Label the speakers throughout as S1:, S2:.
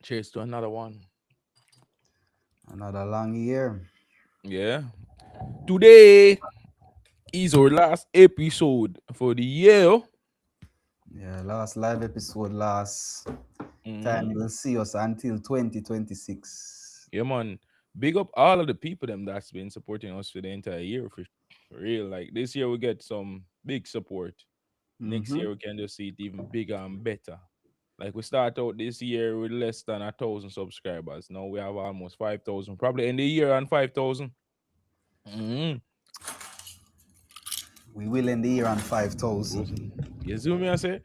S1: Cheers to another one.
S2: Another long year.
S1: Yeah. Today is our last episode for the year.
S2: Yeah, last live episode last time
S1: Mm-hmm.
S2: you will see us until 2026.
S1: Yeah, man. Big up all of the people them that's been supporting us for the entire year for real. Like this year we get some big support. Next
S2: Mm-hmm.
S1: year we can just see it even bigger and better. Like we start out this year with less than 1,000 subscribers. Now we have almost 5,000. Probably in the year on 5,000. Mm-hmm.
S2: We will end the year on 5,000.
S1: You see me? I say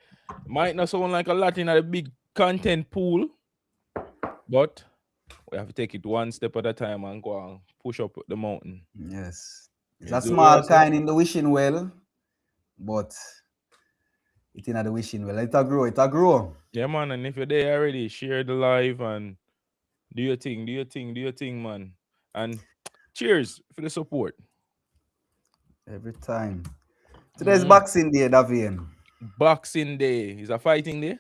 S1: might not sound like a lot in a big content pool, but we have to take it one step at a time and go and push up the mountain.
S2: Yes. It's
S1: You
S2: a
S1: see what I
S2: small
S1: say?
S2: kind in the wishing well, but it in the wishing well. It'll grow, it'll grow.
S1: Yeah, man. And if you're there already, share the live and do your thing, do your thing, do your thing, man. And cheers for the support.
S2: Every time. Today's
S1: Mm.
S2: Boxing Day, Davian.
S1: Boxing Day is a fighting day.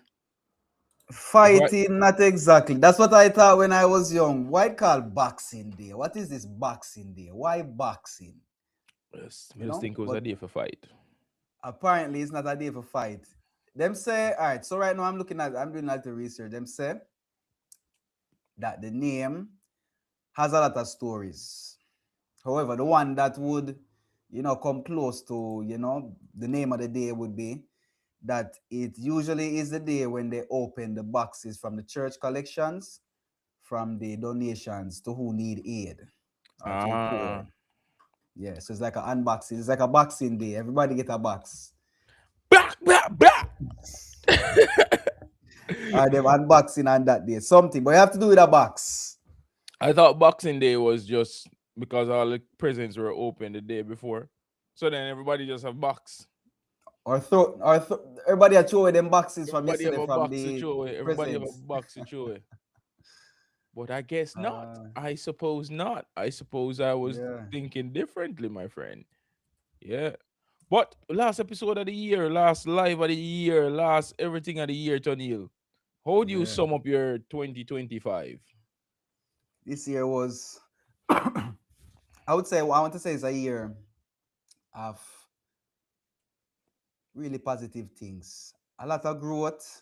S1: Right?
S2: Fighting, not exactly. That's what I thought when I was young. Why call Boxing Day? What is this Boxing Day? Why boxing?
S1: Yes, I
S2: You
S1: just
S2: know?
S1: think it was a
S2: But
S1: day for fight.
S2: apparently it's not a day for fight. Them say, all right, so right now I'm doing a little research. Them say that the name has a lot of stories. However, the one that would, come close to, the name of the day would be that it usually is the day when they open the boxes from the church collections, from the donations to who need aid or to the poor.
S1: Ah.
S2: Yeah, so it's like an unboxing. It's like a boxing day. Everybody get a box.
S1: Blah, blah, blah.
S2: Or them unboxing on that day. Something, but you have to do with a box.
S1: I thought Boxing Day was just because all the presents were open the day before. So then everybody just have box.
S2: Everybody are throwing them boxes from
S1: Everybody have
S2: yesterday
S1: a
S2: from
S1: box to
S2: the
S1: throw away. Everybody have a
S2: presents.
S1: box to throw away. But I guess not.
S2: Uh,
S1: I suppose not. I suppose I was
S2: yeah,
S1: thinking differently, my friend. Yeah. But last episode of the year, last live of the year, last everything of the year, Tonil. How do you
S2: yeah.
S1: sum up your 2025?
S2: This year was, I want to say it's a year of really positive things. A lot of growth,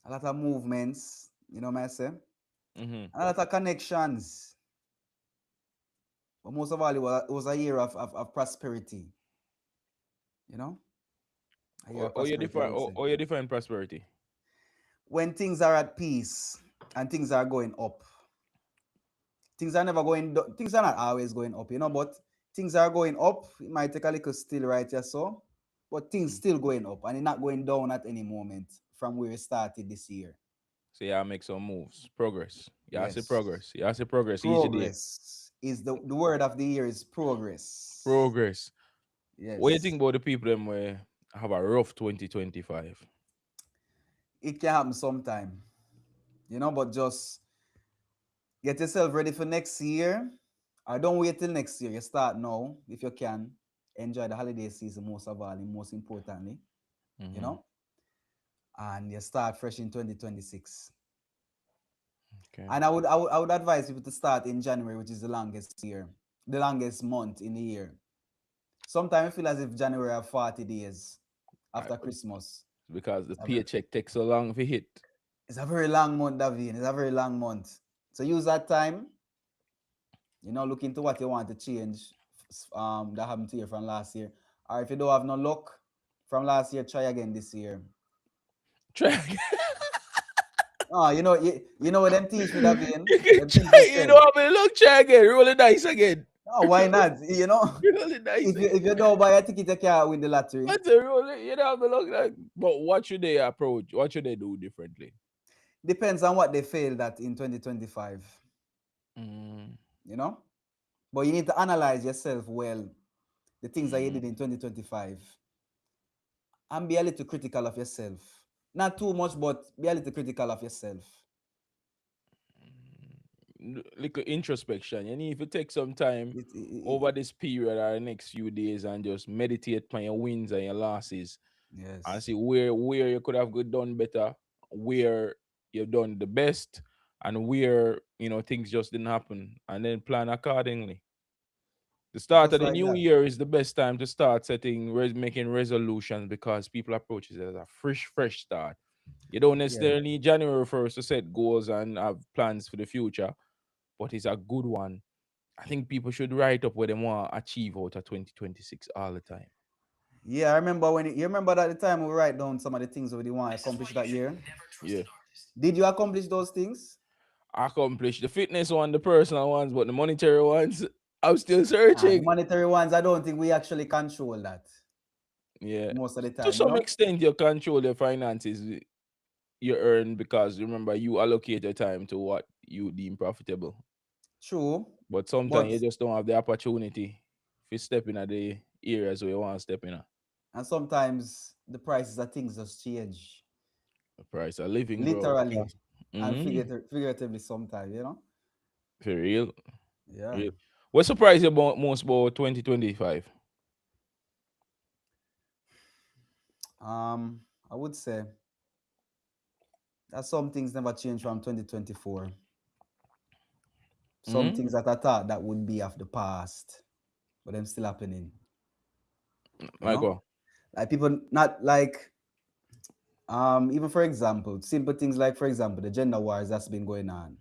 S2: a lot of movements, what I say?
S1: Mm-hmm.
S2: A lot of connections. But most of all, it was a year of prosperity, you know? A year of
S1: Or you
S2: prosperity, I
S1: define
S2: would say.
S1: or you define prosperity.
S2: When things are at peace and things are going up, things are not always going up, but things are going up. It might take a little still right here, so, but things
S1: Mm.
S2: still going up and it's not going down at any moment from where it started this year.
S1: So yeah, make some moves. Progress. Yeah, I say
S2: Yes.
S1: progress. Yeah, I say progress each day.
S2: Progress is the word of the year is progress.
S1: Progress. What do you
S2: Yes.
S1: think about the people them where have a rough 2025?
S2: It can happen sometime, but just get yourself ready for next year. Or don't wait till next year. You start now if you can. Enjoy the holiday season most of all, and most importantly, you
S1: Mm-hmm.
S2: know, and you start fresh in 2026.
S1: Okay.
S2: And I would advise people to start in January, which is the longest month in the year. Sometimes I feel as if January have 40 days
S1: Right,
S2: after
S1: but
S2: Christmas.
S1: because the
S2: It's a very,
S1: paycheck takes so long to hit.
S2: it's a very long month, David. It's a very long month. So use that time, look into what you want to change that happened to you from last year. Or if you don't have no luck from last year, try again this year.
S1: Try again.
S2: Oh, you know what them teach me, David?
S1: You can
S2: Them teach me
S1: try. You
S2: said,
S1: know, I mean, look, try again. Roll the dice again.
S2: oh, why not?
S1: Roll the dice
S2: If
S1: again.
S2: you don't buy a ticket, you can't win the lottery.
S1: That's a roll. You know, I mean, look like. But what should they approach? What should they do differently?
S2: Depends on what they failed at in 2025,
S1: Mm,
S2: you know? But you need to analyze yourself well, the things that you
S1: mm.
S2: did in 2025, and be a little critical of yourself. Not too much, but be a little critical of yourself.
S1: Little introspection. You need to take some time over this period or the next few days and just meditate on your wins and your losses and
S2: Yes.
S1: see where you could have done better, where you've done the best, and where things just didn't happen, and then plan accordingly. The start
S2: Just
S1: of the
S2: like
S1: new
S2: that.
S1: year is the best time to start making resolutions, because people approach it as a fresh start. You don't
S2: Yeah.
S1: necessarily need January 1st to set goals and have plans for the future, but it's a good one. I think people should write up what they want to achieve out of 2026 all the time.
S2: Yeah, I remember you remember that the time we write down some of the things we want to accomplish that year.
S1: Yeah.
S2: Did you accomplish those things?
S1: Accomplish the fitness one, the personal ones, but the monetary ones, I'm still
S2: The
S1: searching.
S2: monetary ones, I don't think we actually control that
S1: Yeah.
S2: most of the
S1: To
S2: time, you
S1: some
S2: know?
S1: extent, you control your finances you earn, because remember, you allocate your time to what you deem profitable.
S2: True.
S1: But sometimes
S2: But
S1: you just don't have the opportunity to step in at the areas where you want to step in at.
S2: and sometimes the prices of things just change.
S1: The price of living, bro. The
S2: Literally
S1: cost.
S2: and
S1: Mm,
S2: figuratively sometimes, you know?
S1: for real.
S2: Yeah.
S1: Real. What surprised you most about 2025?
S2: I would say that some things never change from 2024. Some
S1: Mm?
S2: things that I thought that would be of the past, but them still happening, you
S1: Like
S2: know?
S1: what?
S2: Like people not like even for example, simple things like for example, the gender wars that's been going on.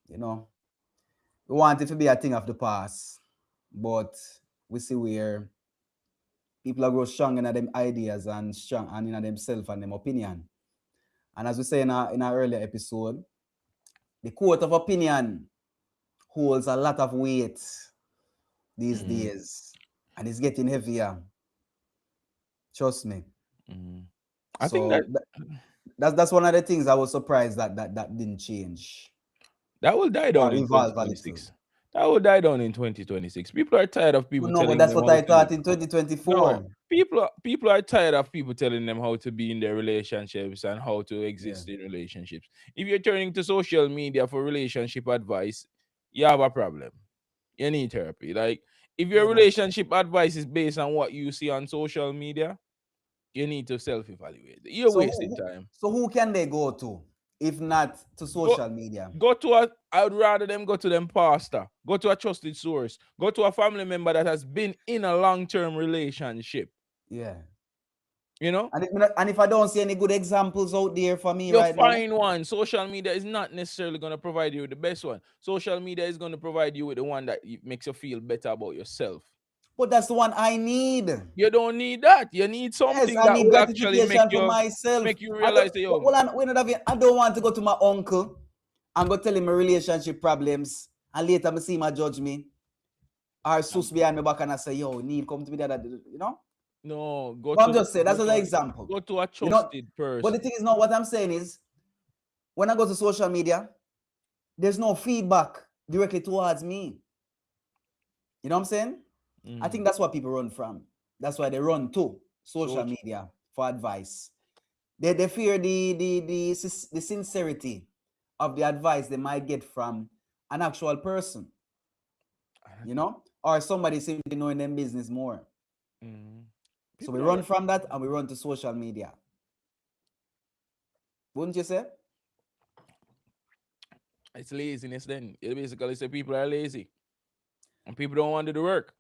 S2: You know, we want it to be a thing of the past, but we see where people are grow strong in them ideas and strong and in themselves and them opinion. And as we say in our earlier episode, the court of opinion holds a lot of weight these
S1: Mm,
S2: days, and it's getting heavier. Trust me.
S1: mm. I think
S2: So that's one of the things I was surprised that didn't change
S1: that will die
S2: or
S1: down in
S2: evolve a little.
S1: 2026. That will die down in 2026. People are tired of
S2: But
S1: people
S2: no, but
S1: telling
S2: that's
S1: them
S2: what
S1: how
S2: I
S1: to live.
S2: thought in
S1: No,
S2: 2024.
S1: people are tired of people telling them how to be in their relationships and how to
S2: Yeah.
S1: exist in relationships. If you're turning to social media for relationship advice, you have a problem. You need therapy. Like, if your
S2: Yeah, but
S1: relationship advice is based on what you see on social media, you need to self-evaluate. You're
S2: so
S1: wasting time.
S2: so who can they go to if not to
S1: Go
S2: social media?
S1: go to a I would rather them go to them pastor, go to a trusted source, go to a family member that has been in a long-term relationship.
S2: Yeah.
S1: You know?
S2: And if I don't see any good examples out there for me
S1: You
S2: right now,
S1: find one. Social media is not necessarily going to provide you with the best one. Social media is going to provide you with the one that makes you feel better about yourself.
S2: but that's the one I need.
S1: You don't need that. You need
S2: Yes,
S1: something
S2: I
S1: that
S2: need
S1: will actually
S2: gratification for myself.
S1: make you
S2: I don't,
S1: realize that
S2: well, we're not having, I don't want to go to my uncle and go tell him my relationship problems and later me see him judge me or sus behind my back and I say, yo, need come to me that, you know?
S1: no,
S2: But I'm just saying, that's an example.
S1: go to a
S2: You know,
S1: trusted
S2: but the
S1: person.
S2: thing is not what I'm saying is when I go to social media, there's no feedback directly towards me. You know what I'm saying? I think
S1: Mm.
S2: that's what people run from. That's why they run to
S1: So
S2: social media for advice. They fear the sincerity of the advice they might get from an actual person, you know, or somebody simply knowing them business more.
S1: mm,
S2: So we
S1: people are
S2: run from that and we run to social media. Wouldn't you say?
S1: it's laziness then. It basically say people are lazy and people don't want to do the work.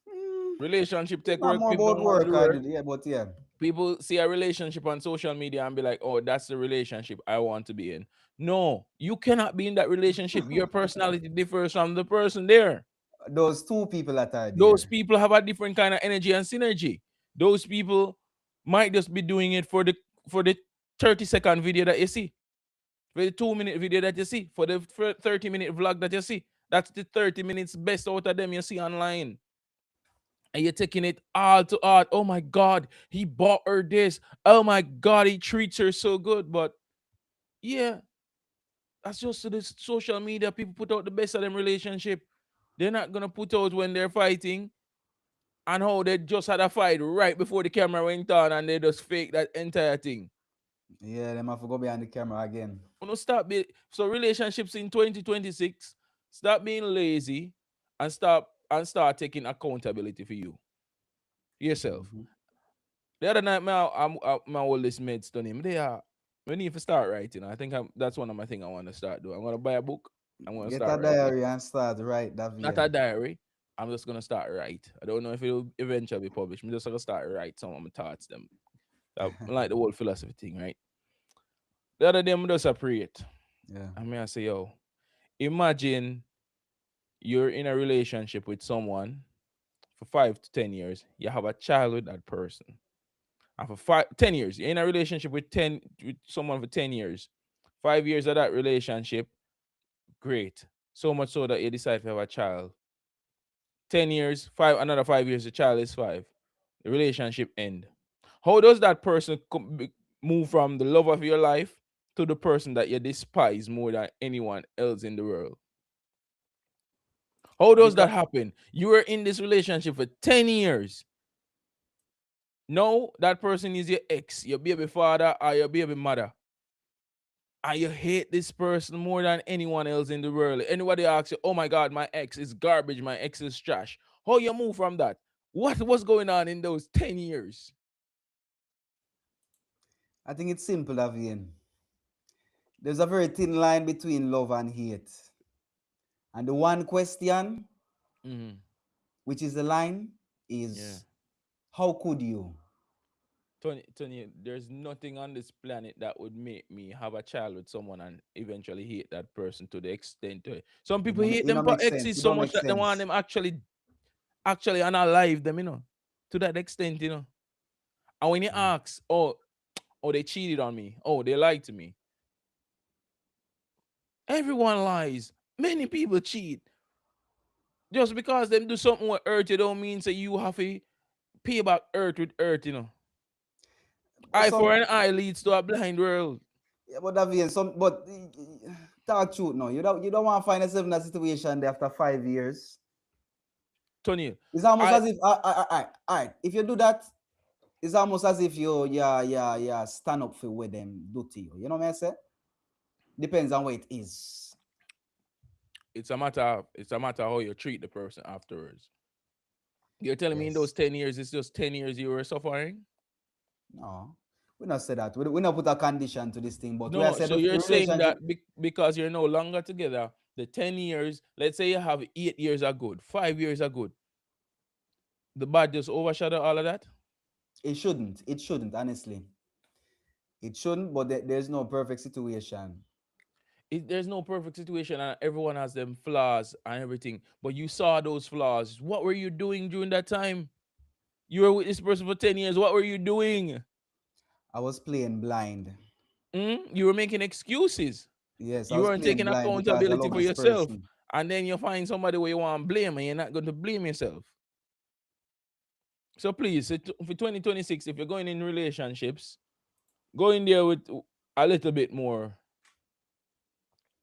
S2: Mm,
S1: Relationship
S2: it's
S1: take
S2: not
S1: work,
S2: more
S1: people
S2: about
S1: don't want to
S2: work,
S1: do
S2: I
S1: work.
S2: did, yeah, but yeah.
S1: People see a relationship on social media and be like, oh, that's the relationship I want to be in. No, you cannot be in that relationship. Your personality differs from the person there.
S2: Those two people that are
S1: Those
S2: there.
S1: people have a different kind of energy and synergy. Those people might just be doing it for the 30-second video that you see, for the 2-minute video that you see, for the 30-minute vlog that you see. That's the 30 minutes best out of them you see online. And you're taking it all to art. Oh my God, he bought her this. Oh my God, he treats her so good. But yeah, that's just to this social media. People put out the best of them relationship. They're not gonna put out when they're fighting and how they just had a fight right before the camera went on and they just fake that entire thing.
S2: Yeah, them have to go behind the camera again.
S1: So relationships in 2026, stop being lazy and start taking accountability for yourself.
S2: Mhm.
S1: The other night, my oldest mates done him. Me We need to start writing. I think that's one of my things I want to start doing. I'm gonna buy a book. I'm gonna
S2: Get a
S1: start writing.
S2: diary and start right,
S1: Not a
S2: Davian.
S1: diary. I'm just gonna start write. I don't know if it'll eventually be published. I'm just gonna start write some of my thoughts. Them like the whole philosophy thing, right? The other day, I'm just appreciate.
S2: Yeah.
S1: I mean, I say, yo, imagine you're in a relationship with someone for 5 to 10 years. You have a child with that person. And for 10 years, you're in a relationship with someone for 10 years. 5 years of that relationship, great. So much so that you decide to have a child. 10 years, another 5 years, the child is five. The relationship end. How does that person move from the love of your life to the person that you despise more than anyone else in the world? How does
S2: Because
S1: that happen? You were in this relationship for 10 years. No, that person is your ex, your baby father, or your baby mother. And you hate this person more than anyone else in the world. Anybody asks you, oh my God, my ex is garbage, my ex is trash. How you move from that? What was going on in those 10 years?
S2: I think it's simple, Davian. There's a very thin line between love and hate. And the one question,
S1: Mm-hmm.
S2: which is the line,
S1: Yeah.
S2: is how could you?
S1: Tony, there's nothing on this planet that would make me have a child with someone and eventually hate that person to the extent to it. Some people hate
S2: It
S1: them
S2: don't make sense.
S1: exes
S2: It
S1: so
S2: don't
S1: much
S2: make
S1: that they want
S2: sense.
S1: them actually unalive them, to that extent, And when you
S2: Yeah.
S1: ask, oh, they cheated on me, oh, they lied to me. Everyone lies. Many people cheat. Just because them do something with earth, you don't mean say you have to pay back earth with earth.
S2: But
S1: Eye for
S2: some,
S1: an eye leads to a blind world.
S2: yeah, but Davian, talk truth now. You don't want to find yourself in a situation there after 5 years.
S1: Tony,
S2: It's almost
S1: I
S2: as if, all right, if you do that, it's almost as if yeah, stand up for what them do to you. You know what I say? Depends on what it is.
S1: it's a matter how you treat the person afterwards. You're telling me in those
S2: Yes.
S1: 10 years, it's just 10 years you were suffering?
S2: No. We not say that. We not put a condition to this thing, but we
S1: No,
S2: are
S1: no.
S2: said
S1: So
S2: the
S1: you're saying
S2: relationship,
S1: that because you're no longer together, the 10 years, let's say you have 8 years are good, 5 years are good, the bad just overshadow all of that?
S2: it shouldn't. It shouldn't, honestly. It shouldn't, but there's no perfect situation.
S1: There's no perfect situation and everyone has them flaws and everything, but you saw those flaws. What were you doing during that time? You were with this person for 10 years. What were you doing?
S2: I was playing blind.
S1: You were making excuses.
S2: Yes, I
S1: You
S2: was
S1: weren't
S2: playing
S1: taking
S2: blind because I
S1: accountability
S2: love
S1: for
S2: this
S1: yourself.
S2: person.
S1: And then you find somebody where you want to blame and you're not going to blame yourself. So please, for 2026, if you're going in relationships, go in there with a little bit more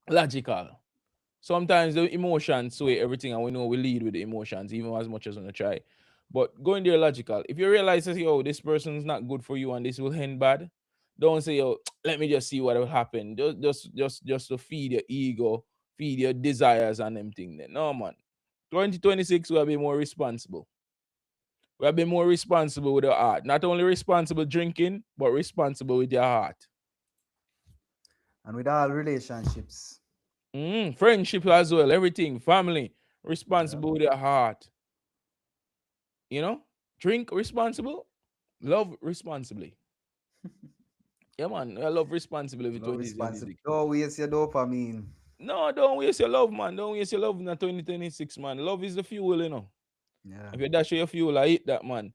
S1: logical. Sometimes the emotions sway everything, and we know we lead with the emotions, even as much as we try. But go in there logical. If you realize that, yo, this person's not good for you and this will end bad, don't say, yo, let me just see what will happen. Just to feed your ego, feed your desires and them thing. Then no man. 2026 will be more responsible. We have been more responsible with our heart. Not only responsible drinking, but responsible with your heart.
S2: And with all relationships.
S1: Friendship as well, everything, family,
S2: Yeah.
S1: responsible with your heart. You know, drink responsible, love responsibly. Yeah, man, I love responsibly for
S2: No responsibility.
S1: 2026.
S2: Don't waste your dopamine.
S1: No, don't waste your love, man. Don't waste your love in the 2026, man. Love is the fuel.
S2: Yeah,
S1: If you dash your fuel, I eat that, man.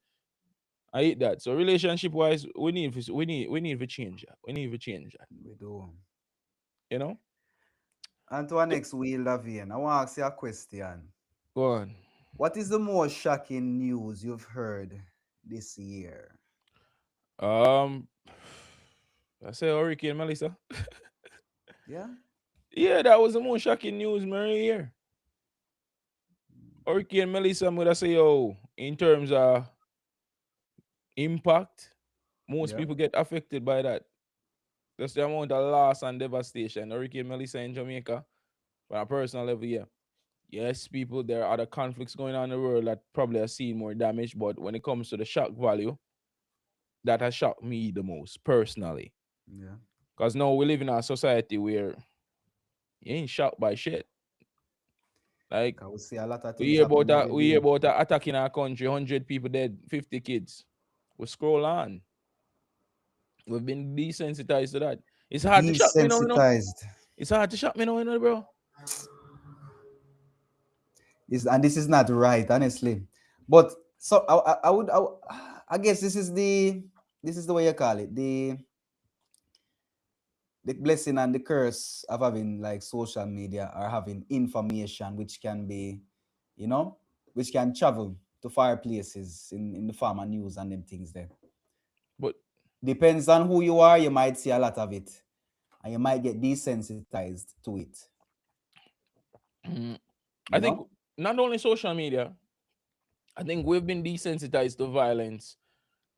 S1: I eat that. So relationship wise, we need to change that. We need to change that.
S2: we do.
S1: You know?
S2: And to our next wheel, Lavian, I want to ask you a question.
S1: Go on.
S2: What is the most shocking news you've heard this year?
S1: Um, I say Hurricane Melissa.
S2: Yeah.
S1: Yeah, that was the most shocking news, man. Here, Hurricane Melissa, I'm gonna say, yo, in terms of impact, most
S2: Yeah.
S1: people get affected by that. Just the amount of loss and devastation. Hurricane Melissa in Jamaica, on a personal level, yeah. Yes, people, there are other conflicts going on in the world that probably are seeing more damage, but when it comes to the shock value, that has shocked me the most personally.
S2: Yeah.
S1: Because now we live in a society where you ain't shocked by shit. Like
S2: Cause we see a lot of things happening every
S1: we hear
S2: day.
S1: about a attack in our country, 100 people dead, 50 kids. We scroll on. We've been desensitized to that. It's hard to shock me now, you know.
S2: Desensitized.
S1: It's hard to shock me now, you know, bro.
S2: And this is not right, honestly. But so I guess this is the way you call it, the blessing and the curse of having like social media or having information which can be, you know, which can travel to far places in the farm and news and them things there.
S1: But
S2: Depends on who you are, you might see a lot of it and you might get desensitized to it, you
S1: I think
S2: know.
S1: not only social media, I think we've been desensitized to violence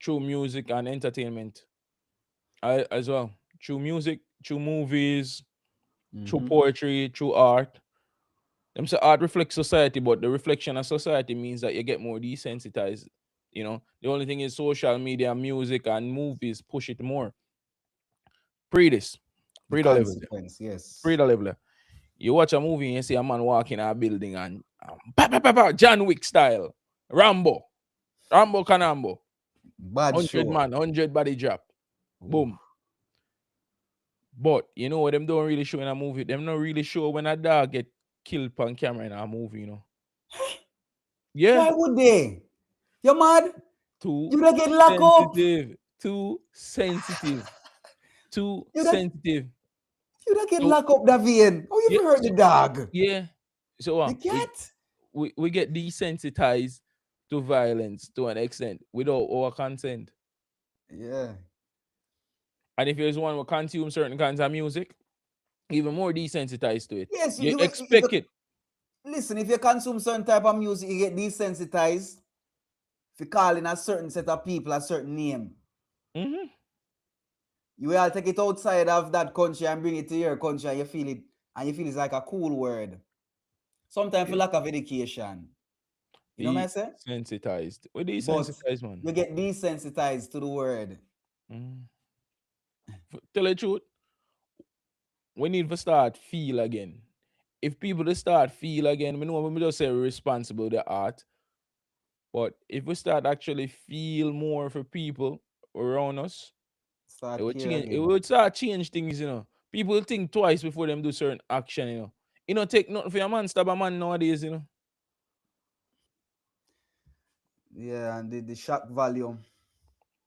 S1: through music and entertainment as well. Through music, through movies, through
S2: Mm-hmm.
S1: poetry, through art. Them say art reflects society, but the reflection of society means that you get more desensitized. You know, the only thing is social media, music, and movies push it more. Pre this,
S2: The
S1: pre the level there,
S2: consequence,
S1: pre
S2: yes.
S1: the level there. You watch a movie and you see a man walking a building and pa, pa, pa, pa, John Wick style, Rambo, Rambo Canambo,
S2: Bad
S1: 100
S2: show.
S1: man, 100 body drop,
S2: Ooh.
S1: boom. But you know what them don't really show in a movie. Them not really show when a dog get killed on camera in a movie. You know, yeah,
S2: Why would they? You're mad?
S1: too
S2: You would get locked up.
S1: sensitive, too sensitive, too
S2: You would
S1: sensitive.
S2: you would get
S1: So
S2: locked up, Davian. Oh,
S1: yeah,
S2: you've hurt the
S1: so
S2: dog.
S1: yeah, so
S2: The
S1: we,
S2: cat?
S1: we get desensitized to violence to an extent without our consent.
S2: Yeah.
S1: And if you're one who consume certain kinds of music, even more desensitized to it.
S2: Yes,
S1: You
S2: if
S1: expect
S2: you
S1: it.
S2: listen, if you consume certain type of music, you get desensitized. If you call in a certain set of people a certain name,
S1: Hmm.
S2: you will take it outside of that country and bring it to your country and you feel it, and you feel it's like a cool word. Sometimes for
S1: Yeah.
S2: lack of education. You know what I say?
S1: Desensitized. We
S2: But
S1: desensitized, man.
S2: you get desensitized to the word.
S1: Mm. Tell the truth, we need to start feel again. If people to start feel again, we know we just say we're responsible the art, but if we start actually feel more for people around us, it
S2: Start
S1: would
S2: care
S1: change. It
S2: again.
S1: would start change things, you know. People think twice before them do certain action, you know. You know, take nothing for your man stab a man nowadays, you know.
S2: Yeah, and the shock value.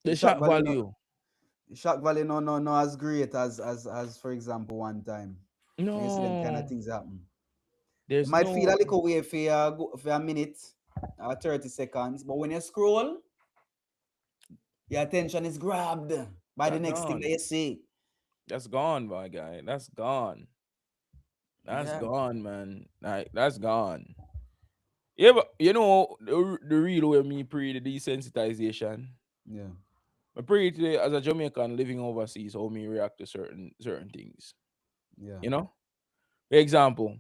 S2: The
S1: The
S2: shock
S1: shock
S2: value no
S1: value.
S2: the shock value no as great as for example one time. When you see them kind of
S1: No,
S2: things happen. You
S1: there's
S2: might feel
S1: no
S2: a little way for a minute or 30 seconds, but when you scroll, your attention is grabbed by the
S1: that
S2: next thing that
S1: gone.
S2: you see.
S1: That's gone, my guy. That's gone. That's
S2: Yeah,
S1: gone, man. Like that's gone. Yeah, but you know the real way me pre the desensitization.
S2: yeah,
S1: I pray today as a Jamaican living overseas, how me react to certain things.
S2: yeah,
S1: You know? For example,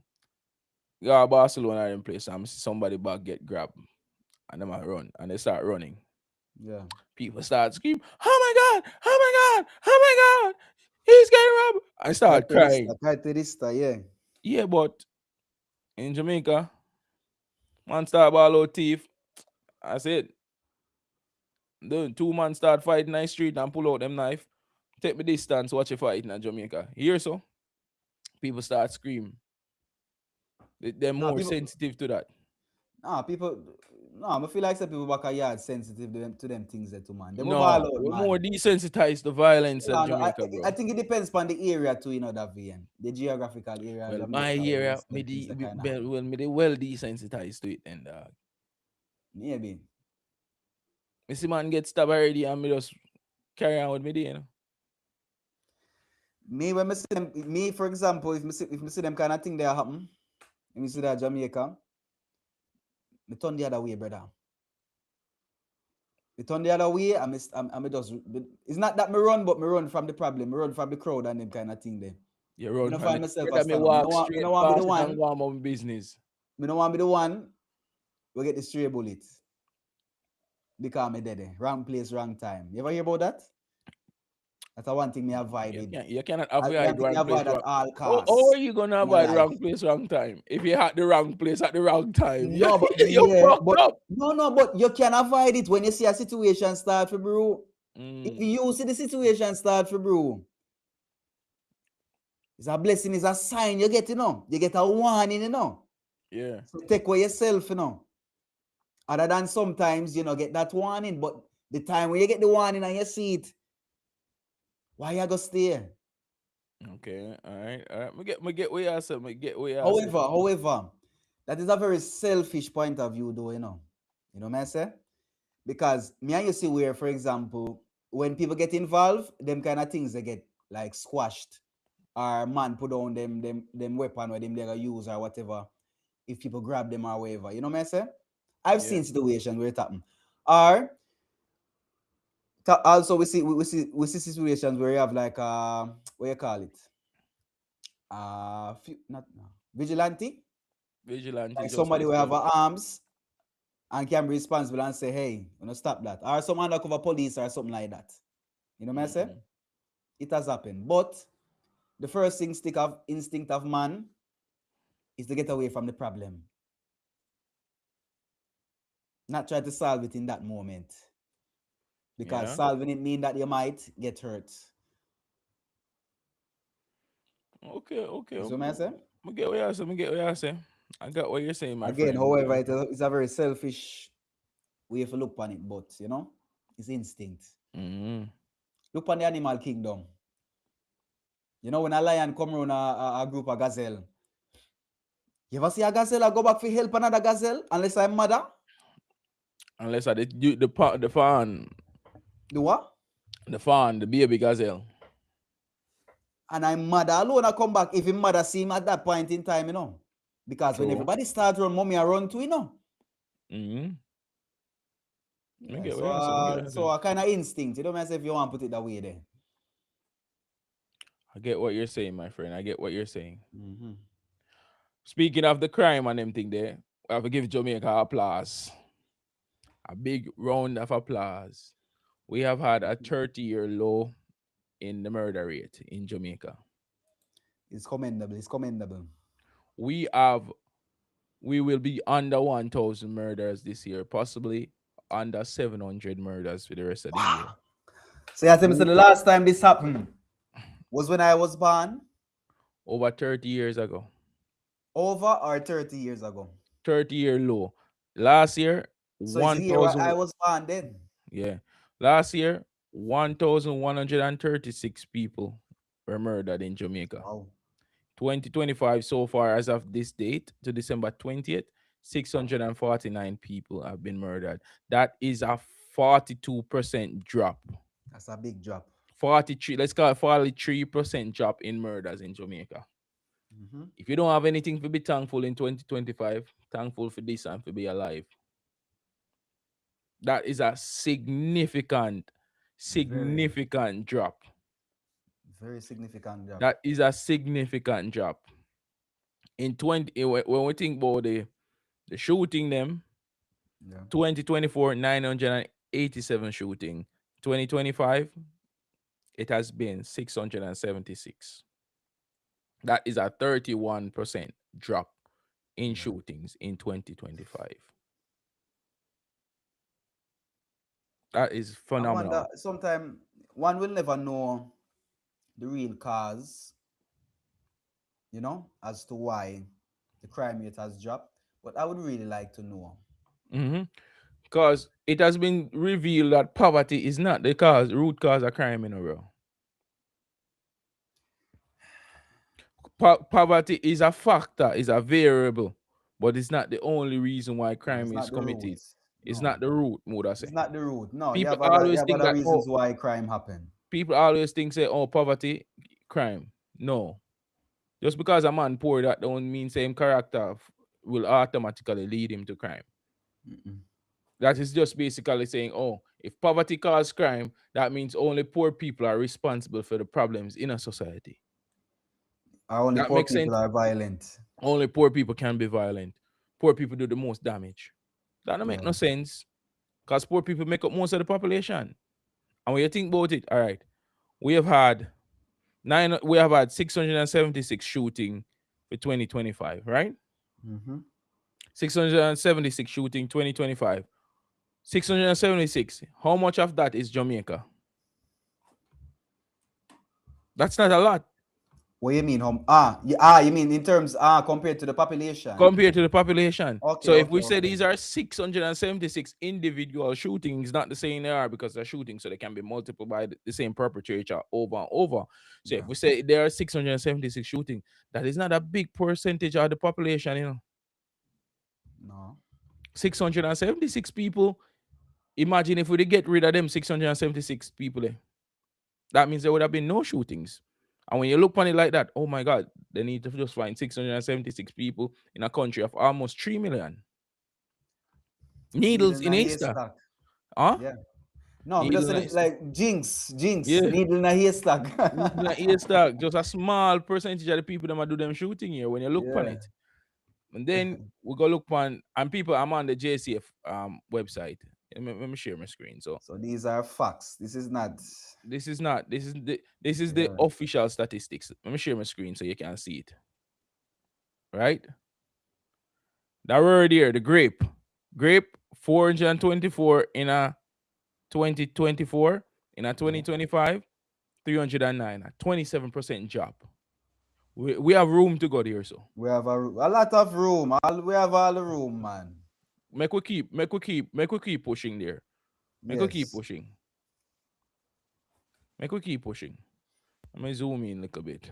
S1: you got Barcelona in place and somebody back get grabbed and them a run and they start running.
S2: yeah.
S1: People start screaming, oh my god, oh my god, oh my god, he's getting robbed. I start crying.
S2: Carterista, yeah.
S1: Yeah, but in Jamaica, man start ball out thief. I said, the two man start fighting in the street and pull out them knife. Take me distance, watch a fight in Jamaica. Here so, people start screaming. They're
S2: No,
S1: more
S2: people,
S1: sensitive to that.
S2: no, people, no, I feel like some people back a yard sensitive to them things that too, man. They will ball
S1: No,
S2: out,
S1: we're more
S2: man.
S1: desensitized to violence in
S2: No, no,
S1: Jamaica,
S2: I
S1: bro.
S2: think it depends upon the area too, you know, that VN. The geographical area of
S1: Well, my
S2: Jamaica where
S1: area,
S2: certain things that kind of happen.
S1: well, me they well desensitized to it, and
S2: Maybe.
S1: me see man get stabbed already, and me just carry on with me day, you know.
S2: Me when me see them, me for example, if me see them kind of thing that happen, if me see that Jamaica, me turn the other way, brother. Me turn the other way, I'm just. It's not that me run, but me run from the problem, me run from the crowd and them kind of thing there.
S1: You
S2: Me
S1: run
S2: no
S1: from
S2: find
S1: it.
S2: myself a
S1: Rather me
S2: stand up.
S1: walk
S2: Me
S1: straight
S2: no want be the
S1: past it and
S2: one.
S1: go on my business.
S2: Me no want be the one. We get the stray bullet because me dead. Wrong place, wrong time. You ever hear about that? That's the one thing me avoided.
S1: You cannot
S2: One
S1: avoid
S2: thing me
S1: wrong place
S2: avoid at
S1: wrong.
S2: all
S1: How are
S2: costs
S1: you gonna
S2: in my
S1: avoid
S2: life.
S1: wrong place, wrong time? If you had the wrong place at the wrong time,
S2: No, but
S1: you're
S2: yeah,
S1: fucked
S2: but
S1: up.
S2: no, but you can avoid it when you see a situation start for brew. If
S1: Mm,
S2: you see the situation start for brew, it's a blessing, it's a sign you get, You get a warning,
S1: yeah.
S2: So take away yourself, Other than sometimes, get that warning, but the time when you get the warning and you see it, why you go stay?
S1: Okay. All right. All right. Me get where you say. Me get where you say.
S2: However, that is a very selfish point of view, though, You know what I say? Because me and you see where, for example, when people get involved, them kind of things they get like squashed, or man put down them weapon where them they gonna use or whatever. If people grab them or whatever, you know what I say? I've
S1: Yeah.
S2: seen situations where it happen. Or also we see situations where you have like what you call it? Not vigilante,
S1: Vigilante
S2: like somebody
S1: justice.
S2: will have
S1: Yeah.
S2: arms and can be responsible and say, hey, stop that. Or some undercover police or something like that. You know what I say?
S1: Mm-hmm.
S2: It has happened. But the first instinct of man is to get away from the problem. Not try to solve it in that moment. Because
S1: Yeah.
S2: solving it means that you might get hurt.
S1: Okay. Okay.
S2: You see what I say?
S1: Me get what you say. Me get what you say. I got what you're saying, my
S2: Again,
S1: friend.
S2: however, it's a very selfish way to look on it, but it's instinct.
S1: Mm-hmm.
S2: Look on the animal kingdom. When a lion come around a group of gazelle, you ever see a gazelle I go back for help another gazelle unless I'm mother?
S1: Unless I the fawn,
S2: Do what?
S1: the baby gazelle.
S2: And I'm mother alone I come back if him mother see him at that point in time, Because when
S1: True.
S2: everybody start run, mommy I run too,
S1: Mm-hmm. Me
S2: Yeah,
S1: get what
S2: so
S1: you say. Me get what you say.
S2: a kind of instinct. You don't mind if you want to put it that way there.
S1: I get what you're saying, my friend. I get what you're saying.
S2: Mm-hmm.
S1: Speaking of the crime and them thing there, I have to give Jamaica applause. A big round of applause. We have had a 30-year low in the murder rate in Jamaica.
S2: It's commendable. It's commendable.
S1: We have we will be under 1,000 murders this year, possibly under 700 murders for the rest of the year.
S2: So you tell me, so
S1: W-
S2: the last time this happened was when I was born,
S1: Over 30 years ago.
S2: over or 30 years ago.
S1: 30-year low. Last year,
S2: So it's the year I
S1: 1,000.
S2: was born then.
S1: Yeah. Last year, 1,136 people were murdered in Jamaica.
S2: Wow.
S1: 2025 so far as of this date to December 20th, 649 people have been murdered. That is a 42% drop.
S2: That's a big drop.
S1: 43, let's call it 43% drop in murders in Jamaica.
S2: Mm-hmm.
S1: If you don't have anything to be thankful in 2025, thankful for this and to be alive. That is a significant,
S2: Very,
S1: significant drop.
S2: very significant drop.
S1: That is a significant drop. In 20, when we think about the shooting them,
S2: Yeah.
S1: 2024, 987 shooting. 2025, it has been 676. That is a 31% drop in
S2: Yeah.
S1: shootings in 2025. That is
S2: I wonder,
S1: phenomenal.
S2: sometimes one will never know the real cause, as to why the crime rate has dropped. But I would really like to know.
S1: Because it has been revealed that poverty is not the root cause of crime in a row. Poverty is a factor, is a variable, but it's not the only reason why
S2: No,
S1: crime
S2: it's
S1: is
S2: not the root.
S1: committed. It's
S2: No,
S1: not the root, would I
S2: it's
S1: say.
S2: not the root. No, you
S1: People
S2: have other you
S1: always
S2: have
S1: think
S2: other
S1: that, oh,
S2: reasons why crime happened.
S1: people always think, say, oh, poverty, crime. No. Just because a man poor, that don't mean same character will automatically lead him to crime.
S2: Mm-mm.
S1: That is just basically saying, oh, if poverty causes crime, that means only poor people are responsible for the problems in a society.
S2: Only
S1: That
S2: poor
S1: makes
S2: people
S1: sense.
S2: are violent.
S1: Only poor people can be violent. Poor people do the most damage. That don't make
S2: Yeah.
S1: no sense. Because poor people make up most of the population. And when you think about it, all right, we have had we have had 676 shooting for 2025, right?
S2: Mm-hmm.
S1: 676 shooting 2025. 676. How much of that is Jamaica? That's not a lot
S2: What you mean? You mean in terms compared to the population?
S1: compared to the population.
S2: Okay,
S1: So if
S2: okay,
S1: we say
S2: okay.
S1: these are 676 individual shootings, not the same they are because they're shooting, so they can be multiplied by the same perpetrator over and over. So if
S2: Yeah.
S1: we say there are 676 shooting, that is not a big percentage of the population, 676 people. Imagine if we did get rid of them 676 people, that means there would have been no shootings. And when you look on it like that, oh my God, they need to just find 676 people in a country of almost 3 million.
S2: Needle
S1: Needles
S2: in
S1: in
S2: a
S1: a haystack.
S2: haystack.
S1: Huh?
S2: Yeah. No, I
S1: Needle
S2: just
S1: in
S2: said
S1: a
S2: it
S1: haystack.
S2: like jinx,
S1: Yeah.
S2: needle in a haystack.
S1: Needle in a haystack. Just a small percentage of the people that do them shooting here when you look on
S2: Yeah.
S1: it. And then we go look on, and people, I'm on the JCF website. Let me share my screen. So
S2: So these are facts. This is not.
S1: this is not, this is the
S2: Yeah.
S1: official statistics. Let me share my screen so you can see it. Right? That word here, the grape. Grape 424 in a 2024, in a
S2: Yeah.
S1: 2025, 309, a 27% drop. We have room to go there, so
S2: We have a lot of room. We have all the room, man.
S1: make we keep pushing there. Make we keep
S2: Yes.
S1: pushing. Make we keep pushing. Let me zoom in a little bit.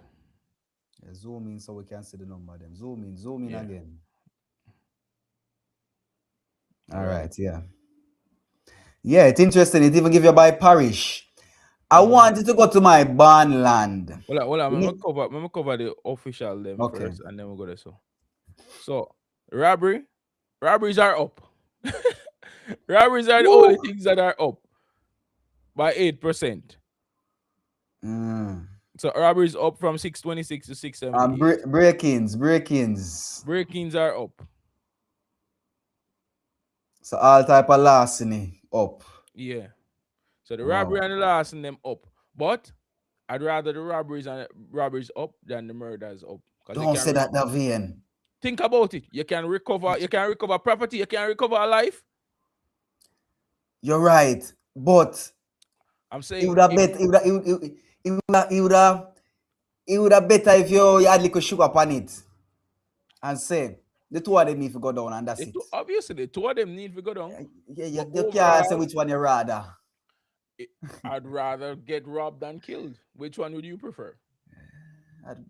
S2: Yeah, zoom in so we can see the number. Them zoom in
S1: Yeah.
S2: again.
S1: All
S2: All
S1: right.
S2: right. Yeah. Yeah, it's interesting. It even give you by parish. I
S1: Mm-hmm.
S2: wanted to go to my barn land.
S1: Well,
S2: You need.
S1: let me cover the official them
S2: Okay.
S1: first, and then we'll go there. So robbery, robberies are up. Robberies are the only
S2: Woo.
S1: things that are up by 8%.
S2: Mm.
S1: So robberies up from 626 to 678.
S2: Break-ins.
S1: Break-ins are up.
S2: So all type of larceny up.
S1: Yeah. So the robbery
S2: Wow.
S1: and the larceny them up. But I'd rather the robberies up than the murders up. Because you
S2: Don't
S1: can
S2: say that, Davian.
S1: think about it. You can recover property, you can recover a life.
S2: You're right, but
S1: I'm
S2: it
S1: saying
S2: would have
S1: if
S2: bet. It would have better if you had little sugar upon it and say the two of them need to go down and that's it.
S1: obviously the two of them need to go down.
S2: Yeah,
S1: But
S2: you can't say
S1: overall,
S2: which one you rather.
S1: it, I'd rather get robbed than killed. Which one would you prefer?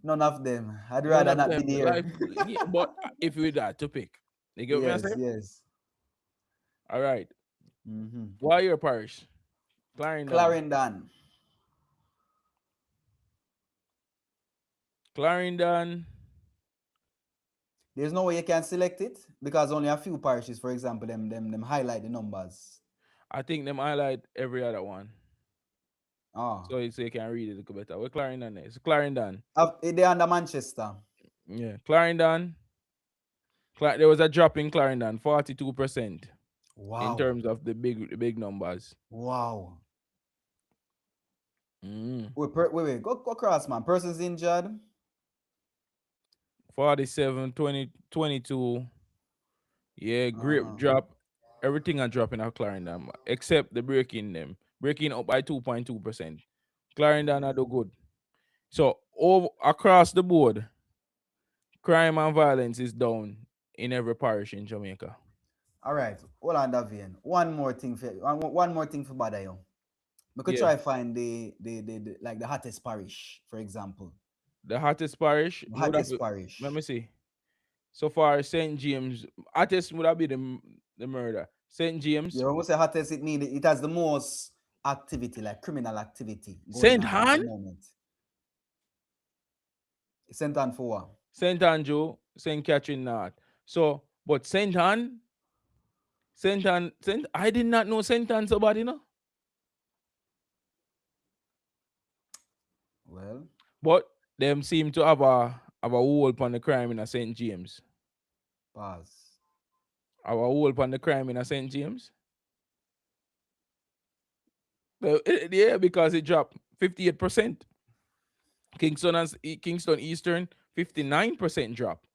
S2: None of them. I'd
S1: None
S2: rather
S1: of
S2: not be
S1: them.
S2: there.
S1: Life, yeah, but if we had to pick, you get what I
S2: Yes,
S1: say?
S2: yes.
S1: All right.
S2: Mm-hmm.
S1: Why your parish? Clarendon.
S2: Clarendon.
S1: Clarendon.
S2: There's no way you can select it because only a few parishes, for example, them highlight the numbers.
S1: I think them highlight every other one.
S2: Oh,
S1: So you can read it a little better. Where Clarendon is? Clarendon.
S2: they're under Manchester.
S1: Yeah. Clarendon. There was a drop in Clarendon, 42% in
S2: Wow,
S1: terms of the big numbers.
S2: wow.
S1: Mm.
S2: Wait. Go across, man. Persons injured.
S1: 47, 20, 22. Yeah, grip
S2: Uh,
S1: drop. Everything are dropping at Clarendon, except the breaking them. Breaking up by 2.2%. Clarendon are the good. So over across the board, crime and violence is down in every parish in Jamaica.
S2: all right. Hold on, Davian. One more thing for bother you. We could
S1: Yeah.
S2: try find the like the hottest parish, for example.
S1: The hottest parish
S2: The
S1: would have,
S2: hottest
S1: let
S2: parish.
S1: me see. So far, St. James, hottest would have been the murder. St.
S2: Yeah,
S1: James.
S2: when we say hottest, it has the most activity, like criminal activity going
S1: St.
S2: on at the
S1: Han,
S2: moment. Sent on for what?
S1: St. Andrew, St. Catherine North. So, but I did not know St. Anne so bad,
S2: Well,
S1: But them seem to have a hold on the crime in a St. James.
S2: pause.
S1: Have a hold on the crime in a St. James. Yeah, because it dropped. 58%. Kingston Eastern, 59% drop.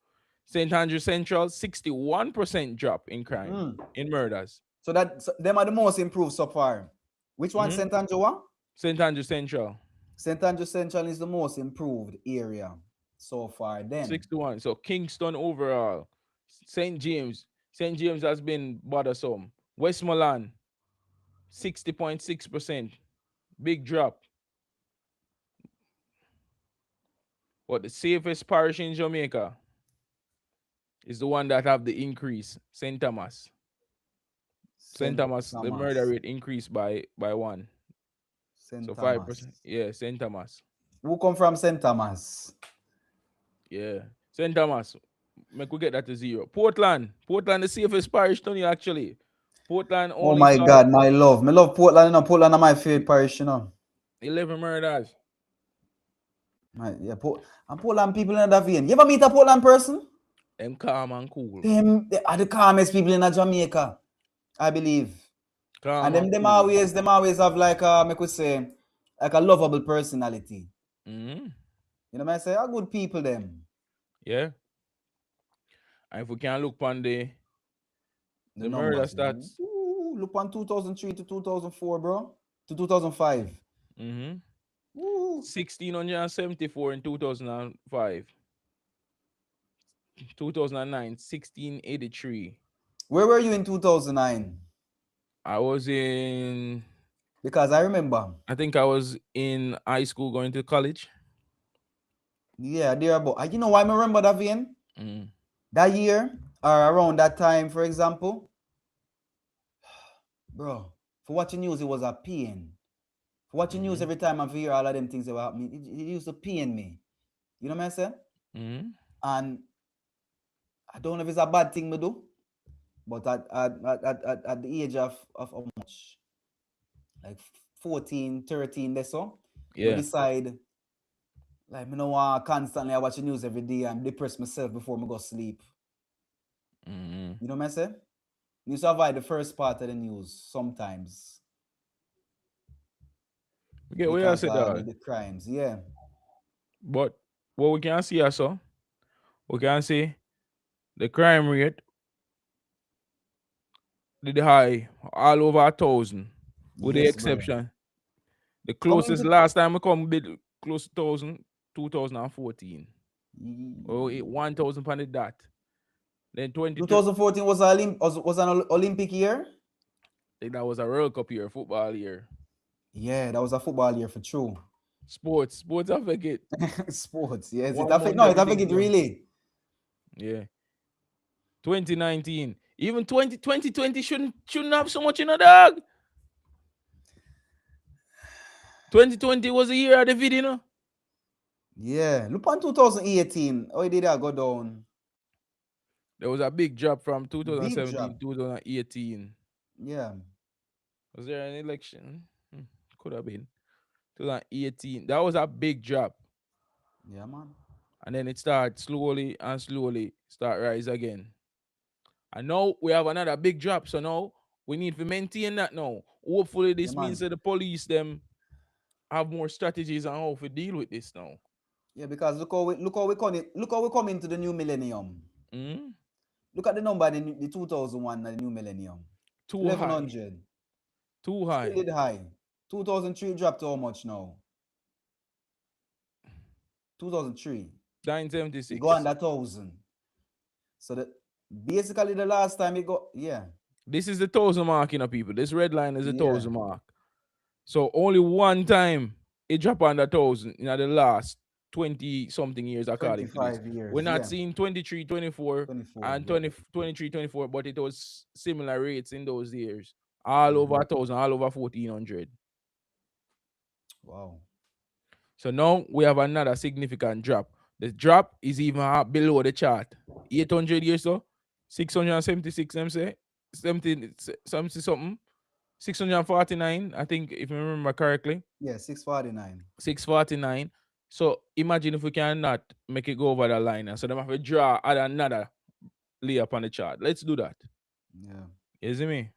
S1: St. Andrew Central, 61% drop in crime,
S2: Mm.
S1: in murders.
S2: So them are the most improved so far. Which one,
S1: Hmm.
S2: St. Andrew? What?
S1: St. Andrew Central,
S2: St. Andrew Central is the most improved area so far. Then
S1: 61. So Kingston overall. St. James. St. James has been bothersome. Westmoreland, 60.6%. Big drop. But the safest parish in Jamaica is the one that have the increase. St. Thomas. St.
S2: St.
S1: Thomas, the murder
S2: Thomas.
S1: rate increased by one.
S2: St.
S1: So
S2: Thomas.
S1: 5%. Yeah, St. Thomas.
S2: Who come from St. Thomas?
S1: Yeah. St. Thomas. Make we get that to zero. Portland. Portland the safest parish, Tony, actually. Portland
S2: Oh
S1: only
S2: my
S1: saw
S2: God, my love. Me love Portland, you know. Portland are my favorite parish, you know.
S1: 11 murders.
S2: Yeah, and Portland people in that vein. You ever meet a Portland person?
S1: Them calm and cool.
S2: They are the calmest people in Jamaica, I believe. And
S1: Calm
S2: them
S1: and
S2: them
S1: cool.
S2: always them always have like I could say like a lovable personality.
S1: Mm-hmm.
S2: You know what I say? Are good people them.
S1: Yeah. And if we can look on
S2: The
S1: the murder
S2: numbers.
S1: stats.
S2: Ooh, look on 2003 to 2004, bro. To 2005.
S1: Mm-hmm.
S2: Ooh.
S1: 1674 in 2005. 2009, 1683.
S2: Where were you in 2009?
S1: I was in,
S2: Because I remember.
S1: I think I was in high school going to college.
S2: Yeah, there about. You know why I remember that vein?
S1: Mm.
S2: That year or around that time, for example, bro, for watching news, it was a pain. For watching news
S1: Mm-hmm.
S2: every time I hear all of them things that were happening, it used to pain me. You know what I say?
S1: Mm-hmm.
S2: And I don't know if it's a bad thing to do, but at the age of how much? Like 14, 13, that's so. Me
S1: Yeah.
S2: decide, like, me no want constantly I watch the news every day and depress myself before me go sleep.
S1: Mm-hmm.
S2: You know what I say? You used to avoid the first part of the news sometimes
S1: Okay, what I
S2: because
S1: said that.
S2: the crimes. Yeah.
S1: But what we can see also, we can see the crime rate did high all over 1,000, with the
S2: Yes, bro.
S1: exception. The
S2: Coming
S1: closest
S2: to
S1: last time we come bit close to 1,000, 2014. Oh, 1,000 on the dot. Then 23,
S2: 2014 was an Olympic year.
S1: think that was a World Cup year, football year.
S2: Yeah, that was a football year for true.
S1: Sports, I forget.
S2: Sports, yes. It
S1: One
S2: affect
S1: month
S2: no, it affect
S1: everything
S2: it
S1: done.
S2: really.
S1: Yeah. 2019. Even 2020 shouldn't have so much in a dog. 2020 was a year of the video, you know?
S2: Yeah. Look on 2018. Oh, it did that go down.
S1: There was a big drop from
S2: Big
S1: 2017
S2: drop.
S1: 2018.
S2: Yeah.
S1: Was there an election? Could have been. 2018. That was a big drop.
S2: Yeah, man.
S1: And then it started slowly and slowly start rise again. And now we have another big drop. So now we need to maintain that now. Hopefully
S2: Yeah,
S1: this means
S2: man.
S1: that the police them have more strategies on how to deal with this now.
S2: Yeah, because look how we come into the new millennium.
S1: Mm?
S2: Look at the number in the 2001 and the new millennium.
S1: Too high.
S2: 1100.
S1: Too
S2: Still
S1: high.
S2: did high. 2003 dropped to how much now? 2003. It go
S1: 976.
S2: under 1,000. So that basically the last time it go, yeah,
S1: This is the 1,000 mark, you know, people. This red line is the
S2: yeah,
S1: 1,000 mark. So only one time it dropped under 1,000 in the last 20 something years, according to this.
S2: 25
S1: We're
S2: years,
S1: not
S2: yeah,
S1: seeing 23, 24,
S2: 24,
S1: and
S2: yeah.
S1: 23, 24, but it was similar rates in those years. All over
S2: Hmm.
S1: 1,000, all over 1,400.
S2: Wow.
S1: So now we have another significant drop. The drop is even below the chart. 800 years so, 676, them say, 70, 70 something, 649, I think, if I remember correctly.
S2: Yeah, 649.
S1: 649. So imagine if we cannot make it go over the line. And so they have to draw add another layer up on the chart. Let's do that.
S2: Yeah.
S1: You see me?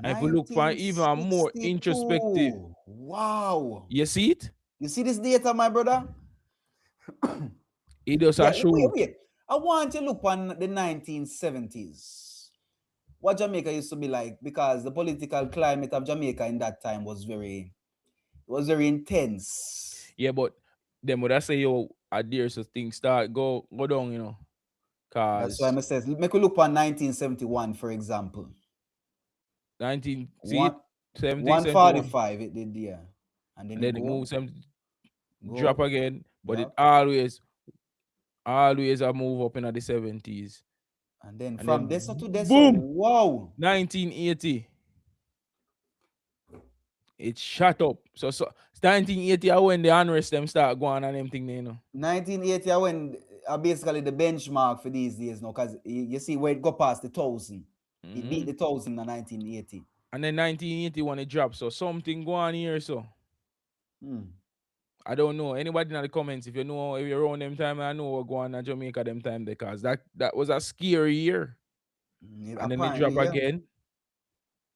S1: And if we look for even a more introspective,
S2: 1962. Wow.
S1: You see it?
S2: You see this data, my brother?
S1: It does
S2: Yeah,
S1: a show.
S2: wait. I want to look on the 1970s. What Jamaica used to be like, because the political climate of Jamaica in that time was very intense.
S1: Yeah, but then would I say yo, I dare so things start go down, you know,
S2: That's why
S1: cause
S2: I says make we look on 1971, for example.
S1: see it
S2: One
S1: 70, 71,
S2: 145 it did, yeah. And then
S1: and
S2: it
S1: then it
S2: go,
S1: moves some
S2: go
S1: drop
S2: up.
S1: again, but it
S2: Yep.
S1: always a move up in the 70s,
S2: And then
S1: and
S2: from
S1: then
S2: this to this,
S1: boom,
S2: wow.
S1: 1980, it shut up. So 1980 are when the unrest them start going and them thing, you know.
S2: 1980 are when basically the benchmark for these days now, because you see where it go past the 1,000. It beat
S1: Hmm.
S2: the 1,000 in 1980.
S1: And then 1980 when it dropped, so something go on here, so.
S2: Hmm.
S1: I don't know. Anybody in the comments, if you know, if you're around them time, I know what going on in Jamaica them time because that was a scary year. And then it
S2: Apparently,
S1: drop
S2: yeah.
S1: again.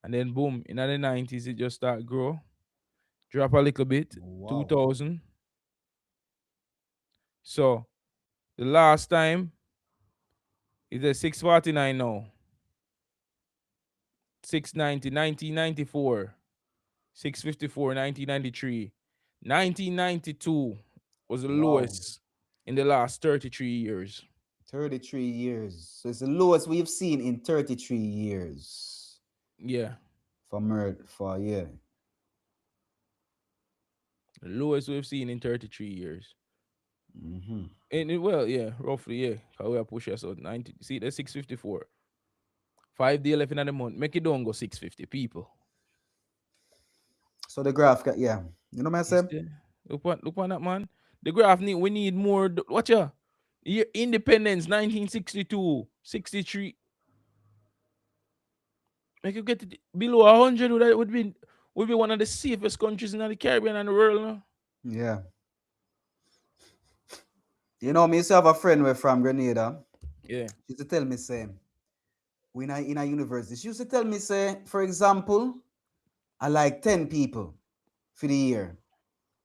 S1: And then boom, in the 90s, it just start grow. Drop a little bit.
S2: Wow.
S1: 2000. So the last time is a 649 now. 690, 1994. 654, 1993. 1992 was the
S2: Wow.
S1: lowest in the last 33 years.
S2: 33 years. So it's the lowest we've seen in 33 years
S1: Yeah.
S2: for murder, for, yeah.
S1: The lowest we've seen in 33 years.
S2: Hmm.
S1: Well, yeah, roughly, yeah. How we are pushing us out 90. See, that's 654. 5 day left in the month. Make it don't go 650 people.
S2: So the graph, yeah. You know what I
S1: You
S2: said?
S1: see? Look on that man. The graph need we need more. Watch ya. Independence 1962, 63. Make you get it below 100 would be one of the safest countries in the Caribbean and the world. No?
S2: Yeah. You know, me used to have a friend where from Grenada.
S1: Yeah.
S2: She used to tell me, say, when I in a university, she used to tell me, say, for example, I like 10 people for the year.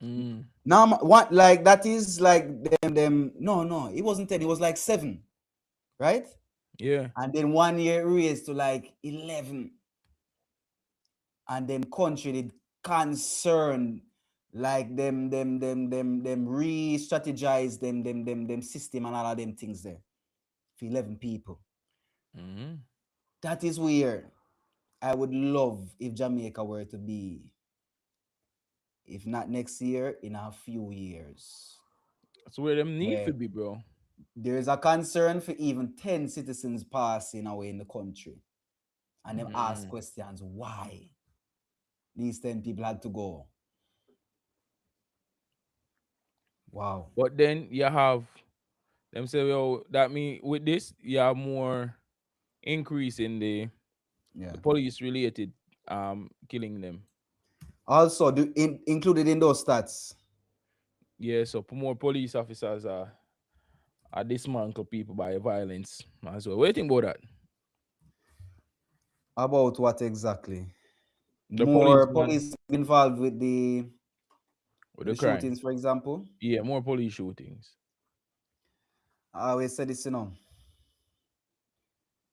S1: Mm,
S2: Now, what, like, that is like them, no, it wasn't 10, it was like 7, right?
S1: yeah.
S2: And then 1 year raised to like 11. And then country did concern, like them re-strategize them system and all of them things there for 11 people.
S1: Mm.
S2: That is where I would love if Jamaica were to be, if not next year, in a few years,
S1: That's where them need to
S2: where
S1: be, bro.
S2: there is a concern for even 10 citizens passing away in the country. And them ask
S1: Mm.
S2: questions why these 10 people had to go. Wow.
S1: But then you have them say, yo, that mean with this, you have more increase in
S2: Yeah.
S1: the police related killing them.
S2: Also, included in those stats,
S1: Yeah, so more police officers are dismantle people by violence as well. What do you think about that?
S2: about what exactly?
S1: The police
S2: More
S1: man
S2: police involved with
S1: with
S2: the
S1: the crime.
S2: shootings, for example.
S1: Yeah, more police shootings.
S2: I always said this,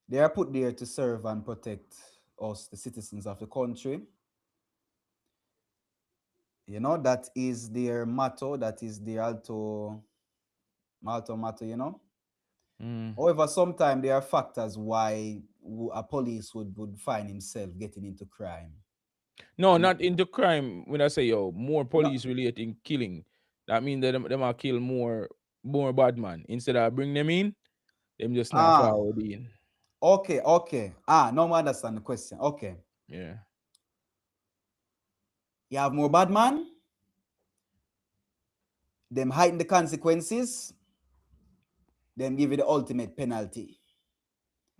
S2: they are put there to serve and protect us, the citizens of the country. That is their motto, that is their motto.
S1: Mm.
S2: However, sometimes there are factors why a police would find himself getting into crime.
S1: No,
S2: And
S1: not into crime. When I say yo, more
S2: no,
S1: police relating killing, that means that them are kill more bad man. Instead of bring them in, them just not
S2: ah,
S1: forward in.
S2: okay. No one understand the question. Okay.
S1: Yeah.
S2: You have more bad man, them heighten the consequences, them give you the ultimate penalty.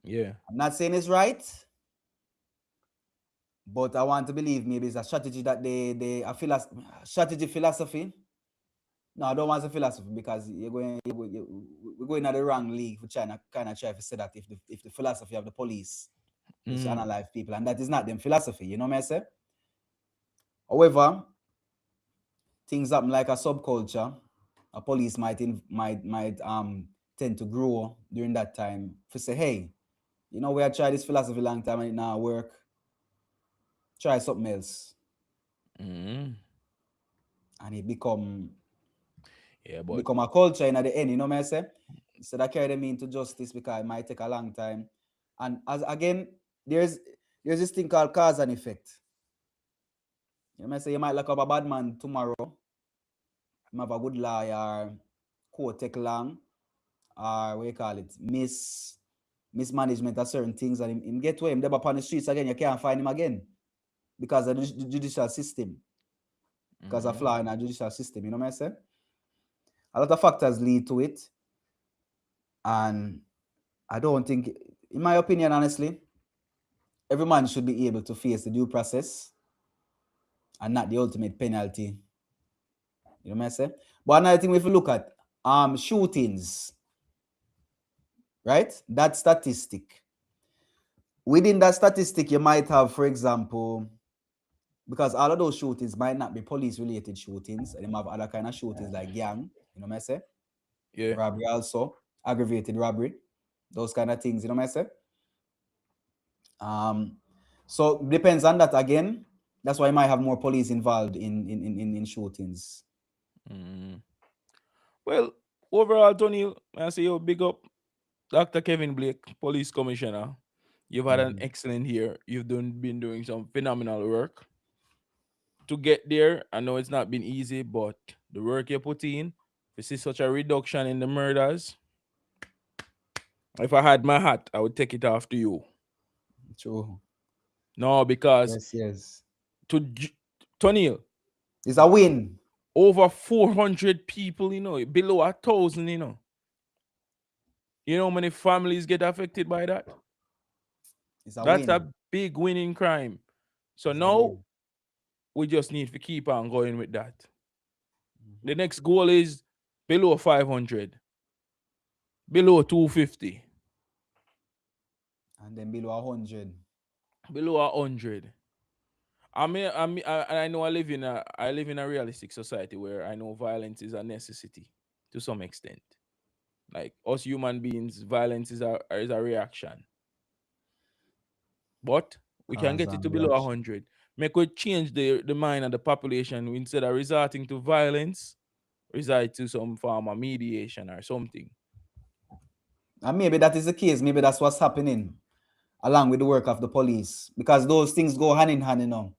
S1: Yeah.
S2: I'm not saying it's right, but I want to believe maybe it's a strategy that strategy philosophy. No, I don't want a philosophy because we're going at the wrong league for China kind of try to say that if the philosophy of the police is to
S1: Mm.
S2: analyze people, and that is not them philosophy, you know what I say? However, things happen like a subculture. A police might tend to grow during that time. To say, hey, we had tried this philosophy long time and it now work. Try something else,
S1: Mm.
S2: and it
S1: Yeah, but
S2: become a culture in at the end. You know what I say? Instead of carry them into justice because it might take a long time. And as again, there's there's this thing called cause and effect. You might say you might lock up a bad man tomorrow, you have a good lawyer, court take long, or what you call it, mismanagement of certain things, and him get to him, they upon the streets again, you can't find him again because of the judicial system, because of
S1: mm,
S2: flaw in our judicial system. You know what I say? A lot of factors lead to it, and I don't think, in my opinion, honestly, every man should be able to face the due process and not the ultimate penalty. You know what I say? But another thing, if you look at shootings, right? That statistic. Within that statistic, you might have, for example, because all of those shootings might not be police-related shootings, and they might have other kind of shootings like gang, you know what I say?
S1: yeah.
S2: Robbery also, aggravated robbery, those kind of things, you know what I say? Um, so depends on that again. That's why you might have more police involved in shootings.
S1: Mm. Well, overall, Tony, I say you big up Dr. Kevin Blake, police commissioner. You've had an
S2: Mhm.
S1: excellent year. Been doing some phenomenal work to get there. I know it's not been easy, but the work you put in, to see such a reduction in the murders, if I had my hat, I would take it off to you.
S2: True.
S1: No, because
S2: Yes, yes.
S1: to Tony,
S2: It's a win.
S1: over 400 people, below 1,000, You know how many families get affected by that?
S2: It's a
S1: That's
S2: win.
S1: a big winning crime. So
S2: It's a
S1: now
S2: win.
S1: we just need to keep on going with that. The
S2: Mhm.
S1: next goal is below 500, below 250,
S2: And then below 100.
S1: below 100. I know I live in a realistic society where I know violence is a necessity to some extent. Like us human beings, violence is a reaction. But we can
S2: Cause
S1: get it to
S2: and
S1: below
S2: reaction.
S1: 100. Make we change the mind of the population instead of resorting to violence, resort to some form of mediation or something.
S2: And maybe that is the case. Maybe that's what's happening along with the work of the police. Because those things go hand in hand.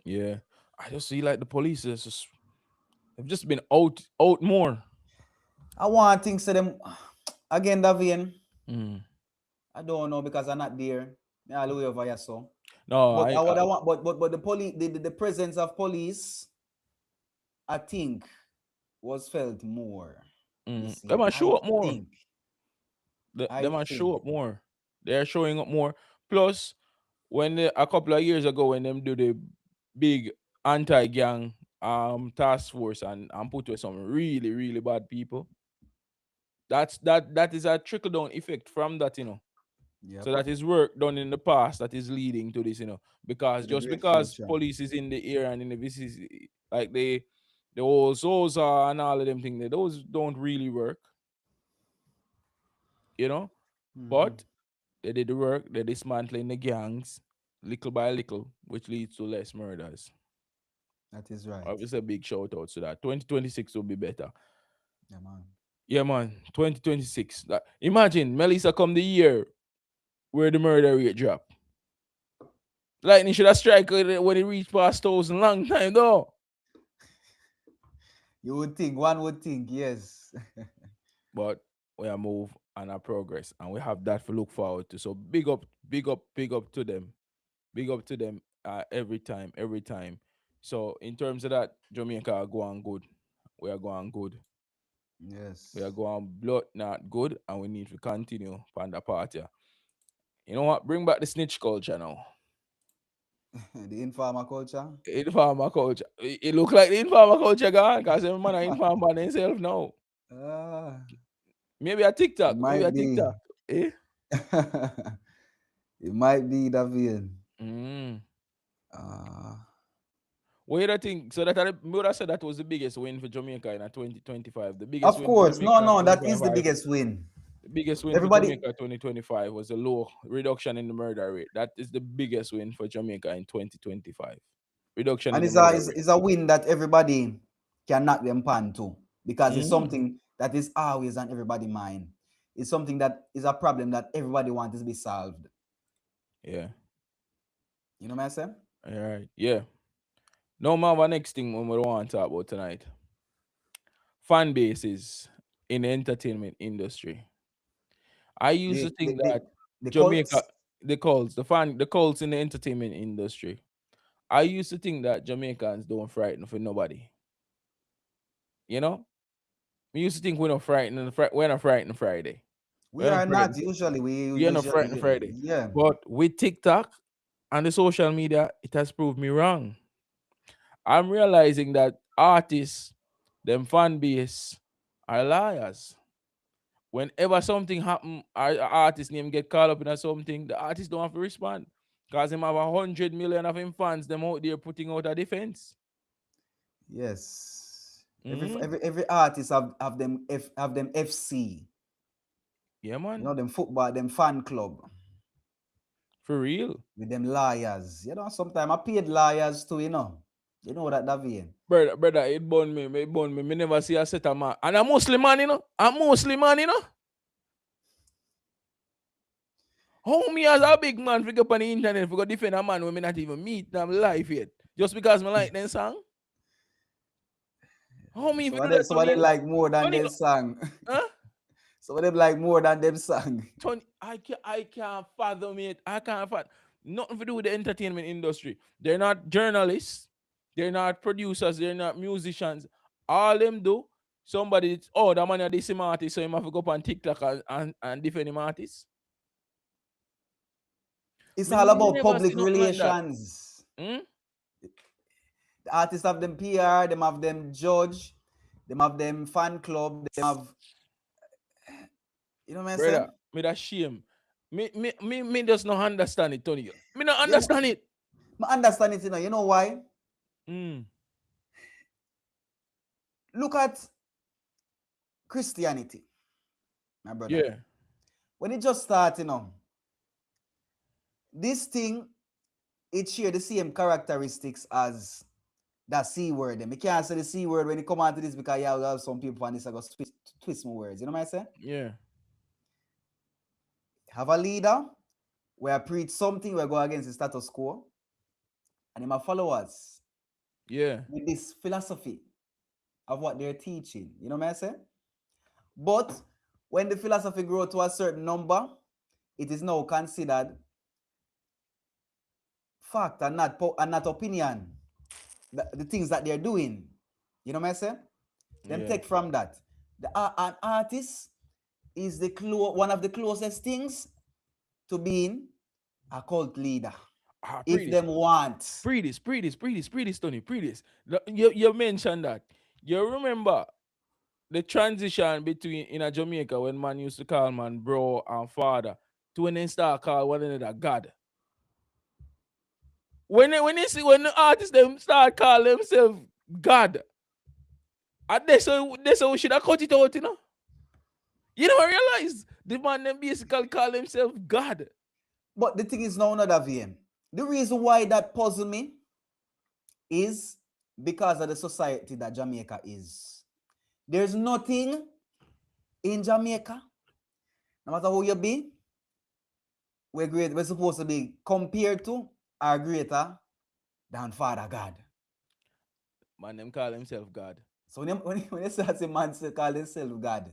S1: Yeah. I just see like the police have just been out more.
S2: I want things to them again, Davian.
S1: Mm.
S2: I don't know because I'm not there. Me all the way over here, so.
S1: No,
S2: But
S1: I,
S2: I
S1: I
S2: would I want but the police the presence of police, I think, was felt more this
S1: they
S2: year.
S1: might
S2: I
S1: show up more.
S2: think.
S1: They
S2: I
S1: might
S2: think.
S1: show up more. They're showing up more. Plus, a couple of years ago when them do the big anti-gang task force and put with some really really bad people, that is a trickle down effect from that.
S2: Yep.
S1: So that is work done in the past that is leading to this. Because
S2: To the
S1: just
S2: great
S1: because
S2: future.
S1: police is in the area and in the vicinity, like the whole SOSA and all of them things, those don't really work, you know.
S2: Hmm.
S1: But they did the work, they're dismantling the gangs little by little, which leads to less murders.
S2: That is right.
S1: Obviously, a big shout out to that. 2026 will be better.
S2: Yeah, man.
S1: Yeah, man. 2026. Imagine Melissa come the year where the murder rate drop. Lightning should have strike when it reached past 1,000 long time though.
S2: You would think, one would think, yes.
S1: But we are move and our progress, and we have that to look forward to. So big up, big up, big up to them. Big up to them every time, every time. So in terms of that, Jamaica are going good. We are going good. We are
S2: Yes.
S1: going blood not good, and we need to continue on the party. You know what? Bring back the snitch culture now.
S2: The informal culture.
S1: Informer culture. It look like the informer culture gone because every man are inform by themselves now.
S2: Ah,
S1: Maybe a
S2: it
S1: TikTok. Maybe
S2: might
S1: a
S2: be.
S1: TikTok. Eh?
S2: It might be, Davian.
S1: Mm.
S2: Ah,
S1: What do you think? So that I would have said that was the biggest win for Jamaica in a 2025. The biggest
S2: Of
S1: win for
S2: course,
S1: Jamaica
S2: no,
S1: in
S2: no, that is the
S1: 2025.
S2: biggest win.
S1: The biggest win for
S2: Everybody,
S1: Jamaica 2025 was a low reduction in the murder rate. That is the biggest win for Jamaica in 2025. Reduction
S2: and
S1: in the
S2: it's a
S1: murder
S2: it's,
S1: rate.
S2: it's a win that everybody can knock them pan to, because it's
S1: Hmm.
S2: something that is always on everybody's mind. It's something that is a problem that everybody wants to be solved.
S1: Yeah.
S2: You know what I'm saying?
S1: All right. Yeah. No matter next thing we want to talk about tonight. Fan bases in the entertainment industry. I used to
S2: The the
S1: think
S2: the,
S1: that
S2: the
S1: Jamaica,
S2: cults.
S1: the cults in the entertainment industry. I used to think that Jamaicans don't frighten for nobody. You know, we used to think we're not frightened. We're not frightened Friday.
S2: We
S1: We're not
S2: are not
S1: frightened.
S2: usually. We
S1: We are not
S2: usually,
S1: frightened Friday.
S2: yeah.
S1: But with TikTok and the social media, it has proved me wrong. I'm realizing that artists, them fan base, are liars. Whenever something happen, our artist name get called up in a something, the artist don't have to respond. Because him have 100 million of him fans, them out there putting out a defense.
S2: Yes. Every
S1: Hmm.
S2: every every artist have them FC.
S1: Yeah,
S2: You know,
S1: man.
S2: them football, them fan club
S1: For real.
S2: with them liars. You know, sometimes I paid liars too, you know. You know that Davian.
S1: Brother, it burn me. It burn me. Me never see a set of man. And a Muslim man, you know. A Muslim man, you know. How me as a big man figure up on the internet for go defend a man when me not even meet them life yet. Just because me like them song? How me if you do that,
S2: Some of them
S1: Tony?
S2: like more than
S1: Tony,
S2: them song.
S1: huh?
S2: Some of them like more than them song.
S1: Tony, I can't fathom it. I can't fathom. Nothing to do with the entertainment industry. They're not journalists. They're not producers. They're not musicians. All them do, somebody, oh, that man is this artist, so he have to go up on TikTok and defend him artist.
S2: It's
S1: Me
S2: all about
S1: never see
S2: public
S1: nothing like that.
S2: relations.
S1: Hmm?
S2: The artists have them PR, them have them judge, them have them fan club, them have, you know what I'm
S1: Brother,
S2: saying?
S1: me that shame. Me just not understand it, Tony. Me not
S2: Yeah, but
S1: understand it.
S2: I understand it, you know. You know why?
S1: Mm.
S2: Look at Christianity, my brother.
S1: Yeah,
S2: When it just started, you know, this thing, it share the same characteristics as that C word. Them. You can't say the C word when you come out to this, because you have some people and this are going to twist my words. You know what I'm saying?
S1: yeah,
S2: Have a leader where I preach something, where I go against the status quo, and then my followers
S1: yeah,
S2: with this philosophy of what they're teaching. You know what I'm saying? But when the philosophy grow to a certain number, it is now considered fact and not opinion. The things that they're doing. You know what I'm saying? Them
S1: yeah.
S2: take from that. An artist is one of the closest things to being a cult leader.
S1: Ah,
S2: If
S1: pre this,
S2: them want.
S1: Tony, pre this. You mentioned that. You remember the transition between in a Jamaica when man used to call man bro and father to when they start call one another God. When the artists them start call themselves God, and they say we should have cut it out, you know. You never realize the man them basically call themselves God.
S2: But the thing is now another VM. The reason why that puzzle me is because of the society that Jamaica is. There's nothing in Jamaica, no matter who you be, we're supposed to be compared to or greater than Father God.
S1: Man them call themselves God.
S2: So when you start a man to call himself God,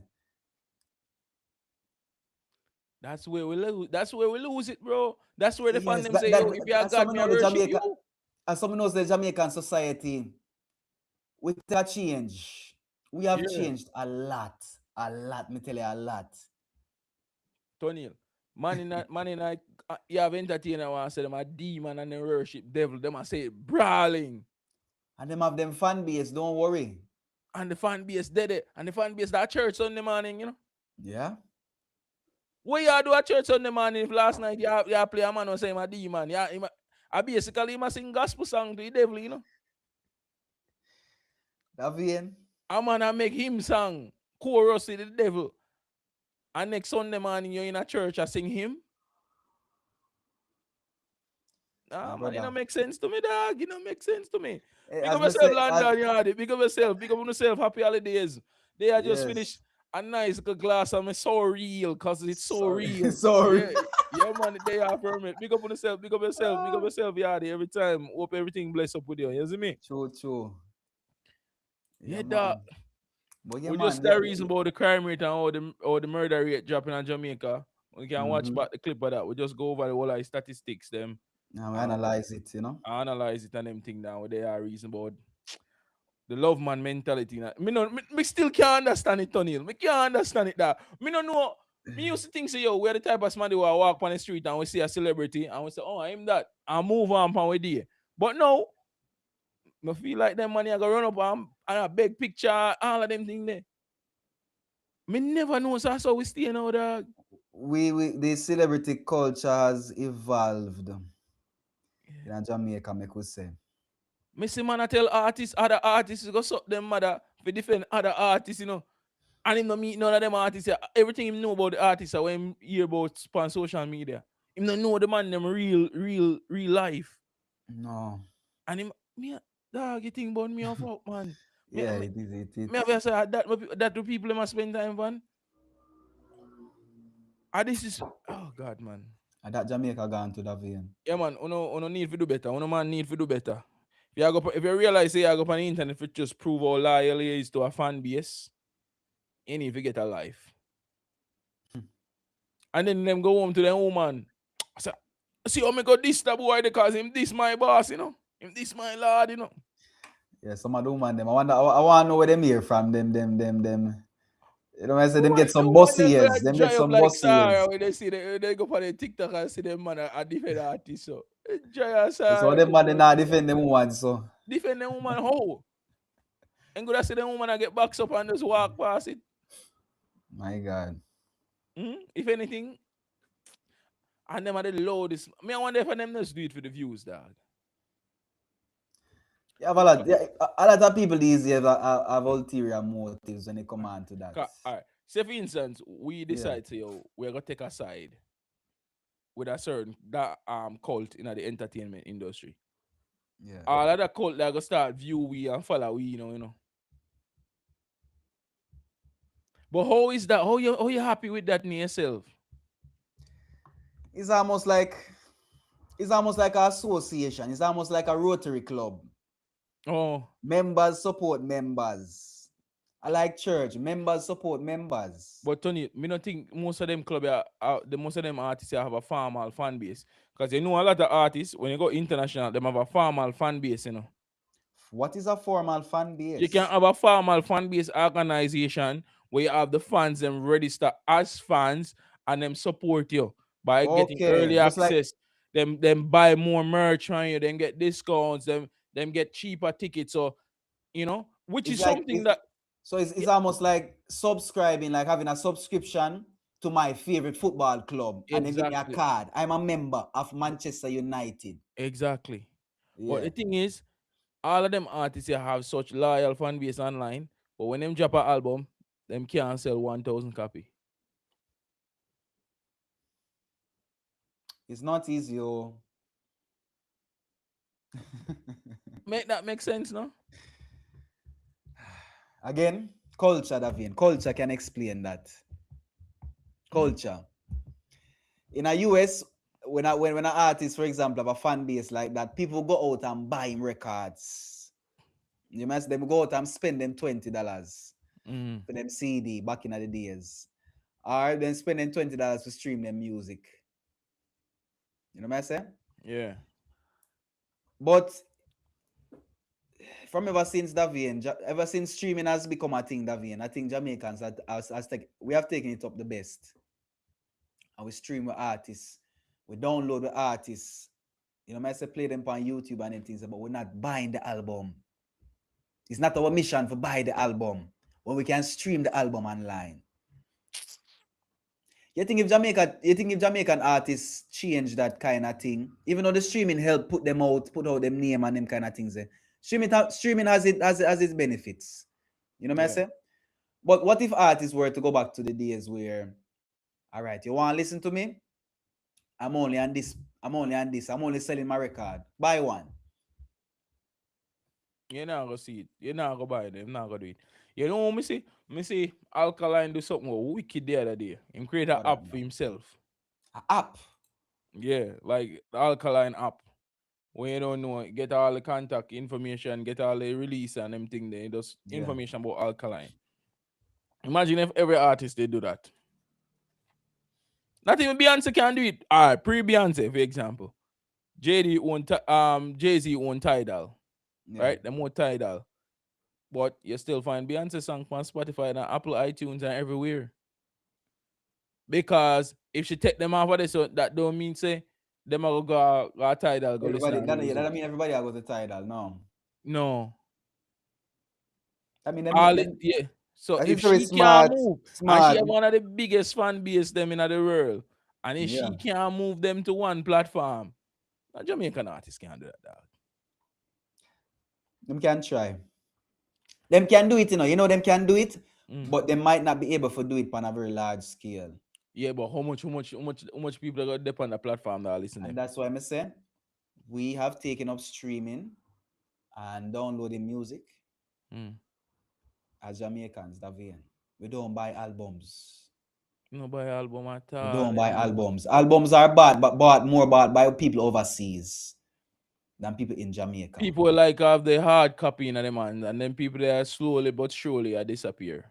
S1: That's where we lose. That's where we lose it, bro. That's where the fan
S2: yes,
S1: them say, yo, if you are
S2: as some
S1: God, me I
S2: know the
S1: worship
S2: Jamaica,
S1: you.
S2: as some knows the Jamaican society, with a change, we have
S1: Yeah.
S2: changed a lot. Me tell you a lot.
S1: Tony, you have entertainer want say them a demon and they worship devil. Them a say brawling.
S2: And them have them fan base. Don't worry.
S1: And the fan base dead it. And the fan base that church Sunday morning, you know.
S2: Yeah.
S1: What you do at church Sunday morning if last night you play a man and say him a demon? I basically him a sing gospel song to the devil, you know.
S2: Davian.
S1: A man I make him song, chorus with the devil. And next Sunday morning, you're in a church, I sing him.
S2: My
S1: Nah, man, it
S2: brother.
S1: don't make sense to me, dog. It don't make sense to me. Big
S2: As
S1: up
S2: me
S1: yourself,
S2: say, as,
S1: London Yard. Big up yourself. Big up on yourself. Happy holidays. They are just
S2: yes.
S1: finished a nice little glass of me so real, cause it's so
S2: Sorry.
S1: real.
S2: Sorry.
S1: Yeah, yeah, man. They are permit. Big up on yourself. Big up yourself. Big up yourself, Yardy. Every time. Hope everything bless up with you. You see me?
S2: True, true. Yeah,
S1: Yeah, dog.
S2: man. But yeah,
S1: We just
S2: man.
S1: start reason about the crime rate and all the murder rate dropping in Jamaica. We can watch
S2: Mm-hmm.
S1: back the clip of that. We just go over the whole like statistics, them,
S2: Now we
S1: and
S2: analyze it, you know.
S1: analyze it and them thing down. What they are reason about the love man mentality. Me, no, me still can't understand it, Tony. Me can't understand it that. Me no know. Me used to think say, yo, we're the type of somebody who walk on the street and we see a celebrity and we say, oh, I'm that. And move on from we there. But no, me feel like them money I go run up and a big picture, all of them things there. Me never know so that's how we stay now, dog.
S2: We the celebrity culture has evolved
S1: Yeah.
S2: in Jamaica, make we say.
S1: Me see man I tell artists, other artists go suck them mother for defend other artists, you know. And him no meet none of them artists. Everything him know about the artists when him hear about on social media. Him no know the man them real life.
S2: No.
S1: And him me dog you think about me off up, man. Me
S2: Yeah,
S1: me,
S2: it is
S1: me have to say that the people must spend time on. And this is oh god man.
S2: and that Jamaica gone to the vein.
S1: Yeah man, uno need to do better. Uno man need to do better. If you realize say you go on the internet for just prove how loyal he is to a fan base, you need to get a life. And then them go home to their woman. I said, see how me got this the boy because him this my boss, you know. Him this my lord, you know.
S2: Yeah, some of the woman them. I wonder I want to know where them hear from them. You know, I say them
S1: Boy,
S2: get
S1: the
S2: some
S1: one
S2: bossy
S1: them go
S2: ears. Them get
S1: dry up
S2: some
S1: like
S2: bossy
S1: Sarah
S2: ears.
S1: when they see they go for the TikTok and see them man a different artist. So dry as
S2: So
S1: Sarah.
S2: them man they not defend them woman. So
S1: Defend the woman how? And go to see the woman and get boxed up and just walk past it.
S2: my God.
S1: If anything, and them are the loudest. Me, I wonder if them just do it for the views, dog.
S2: You have a lot. Yeah, a lot of people these days have ulterior motives when it come on to that.
S1: All right. Say for instance, we
S2: Yeah,
S1: decide to yo, we're gonna take a side with a certain that cult in the entertainment industry.
S2: yeah.
S1: All of that cult that go start view we and follow we, you know. But how is that? How you happy with that in yourself?
S2: It's almost like it's almost like an association. It's almost like a Rotary club.
S1: Oh,
S2: Members support members. I like church. Members support members.
S1: but Tony, me don't think most of them club the most of them artists have a formal fan base. Because you know a lot of artists, when you go international, them have a formal fan base, you know.
S2: What is a formal fan
S1: You can
S2: base?
S1: have a formal fan base organization where you have the fans them register as fans and them support you by getting
S2: Okay,
S1: early
S2: just like
S1: access. Them buy more merch from you, then get discounts, them get cheaper tickets, or you know, which
S2: it's
S1: is
S2: like
S1: something that
S2: so it's almost like subscribing, like having a subscription to my favorite football club, and then give me a
S1: exactly,
S2: card. I'm a member of Manchester United.
S1: exactly. But
S2: Yeah,
S1: the thing is, all of them artists here have such loyal fan base online, but when them drop an album, them can't sell 1,000 copy.
S2: it's not easy. Oh.
S1: Make that make sense, no?
S2: Again, culture, Davin. Culture can explain that.
S1: Mm?
S2: Culture. In a US, when an artist, for example, have a fan base like that, people go out and buy him records. You must them go out and spend them $20
S1: Mm.
S2: for them CD back in the days. Or then spending $20 to stream their music. You know what I say?
S1: Yeah.
S2: But from ever since Davian, ever since streaming has become a thing, Davian, I think Jamaicans we have taken it up the best. And we stream with artists. We download with artists. You know, I say play them on YouTube and things, but we're not buying the album. It's not our mission to buy the album when we can stream the album online. You think if Jamaican artists change that kind of thing, even though the streaming help put out them name and them kind of things, Streaming has its benefits. You know what I
S1: Yeah.
S2: say? But what if artists were to go back to the days where, all right, you want to listen to me? I'm only on this. I'm only on this. I'm only selling my record. Buy one.
S1: You're not gonna see it. You're not gonna buy them. Not gonna do it. You know, me see Alkaline do something wicked the other day. Him create an
S2: What that
S1: app for
S2: now?
S1: himself.
S2: A app.
S1: Yeah, like the Alkaline app. When you don't know, get all the contact information, get all the release and everything there. Just
S2: Yeah.
S1: information about Alkaline. Imagine if every artist they do that. Not even Beyonce can do it. Alright, pre-Beyonce, for example. Jay-Z own Tidal.
S2: Yeah.
S1: Right? Them more Tidal. But you still find Beyonce song on Spotify and Apple iTunes and everywhere. Because if she take them off of this, so that don't mean say them a go Tidal go listen
S2: Everybody.
S1: to her
S2: That, yeah,
S1: music.
S2: that mean everybody will go to Tidal. No.
S1: No.
S2: I mean,
S1: All it,
S2: them,
S1: yeah. So
S2: I
S1: if
S2: think very
S1: she can't
S2: smart.
S1: move, and she
S2: Smart.
S1: have one of the biggest fan base them in the world, and if
S2: Yeah.
S1: she can't move them to one platform, a Jamaican artist can't do that, dog.
S2: Them can try. Them can do it, you know. You know, them can do it,
S1: Mm.
S2: but they might not be able to do it on a very large scale.
S1: Yeah, but how much people got dip on the platform that are
S2: And
S1: listening?
S2: that's why I say we have taken up streaming and downloading music
S1: Mm.
S2: as Jamaicans, Davian. We don't buy albums.
S1: No buy album at
S2: We
S1: all
S2: don't buy
S1: anymore.
S2: albums. Albums are bought, but bought by people overseas than people in Jamaica.
S1: People like have the hard copy in them hand, and then people that slowly but surely are disappear.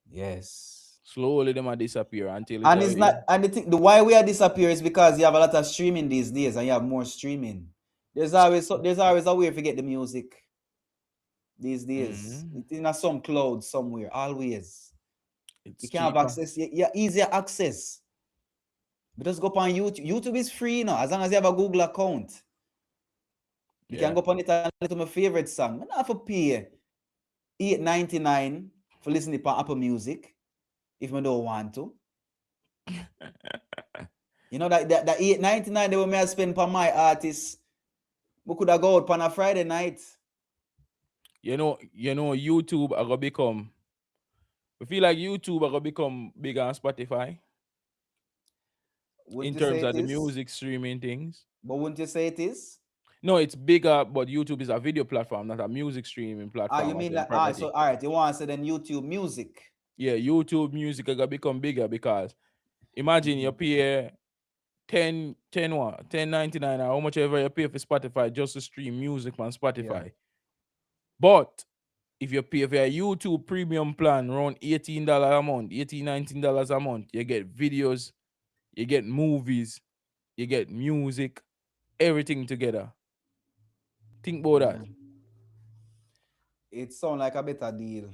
S2: Yes.
S1: Slowly them are disappear until it's
S2: And
S1: a
S2: it's not, and the why we are disappear is because you have a lot of streaming these days and you have more streaming. There's always a way to get the music these days.
S1: mm,
S2: It's in a some cloud somewhere, always. You
S1: it's
S2: can have
S1: cheaper.
S2: access, you easier access. But just go up on YouTube. YouTube is free now, as long as you have a Google account. You can
S1: Yeah.
S2: go up on it and listen to my favorite song. I don't have to pay $8.99 for listening to Apple Music if I don't want to. You know that $8.99 they will may spend for my artists. We could have go out on a Friday night.
S1: YouTube are gonna become. I feel like YouTube are gonna become bigger on Spotify
S2: Wouldn't
S1: in
S2: you say
S1: terms
S2: it
S1: of the
S2: is?
S1: music streaming things.
S2: But wouldn't you say it is?
S1: No, it's bigger, but YouTube is a video platform, not a music streaming
S2: You
S1: platform as
S2: mean
S1: in
S2: like so
S1: property.
S2: all right, you want to say then YouTube music.
S1: Yeah, YouTube music are gonna become bigger because imagine you pay 10.99 or how much ever you pay for Spotify just to stream music on
S2: Yeah.
S1: Spotify. But if you pay for a YouTube premium plan around $18 a month, $18, $19 a month, you get videos, you get movies, you get music, everything together. Think about that.
S2: Mm. It sound like a better deal.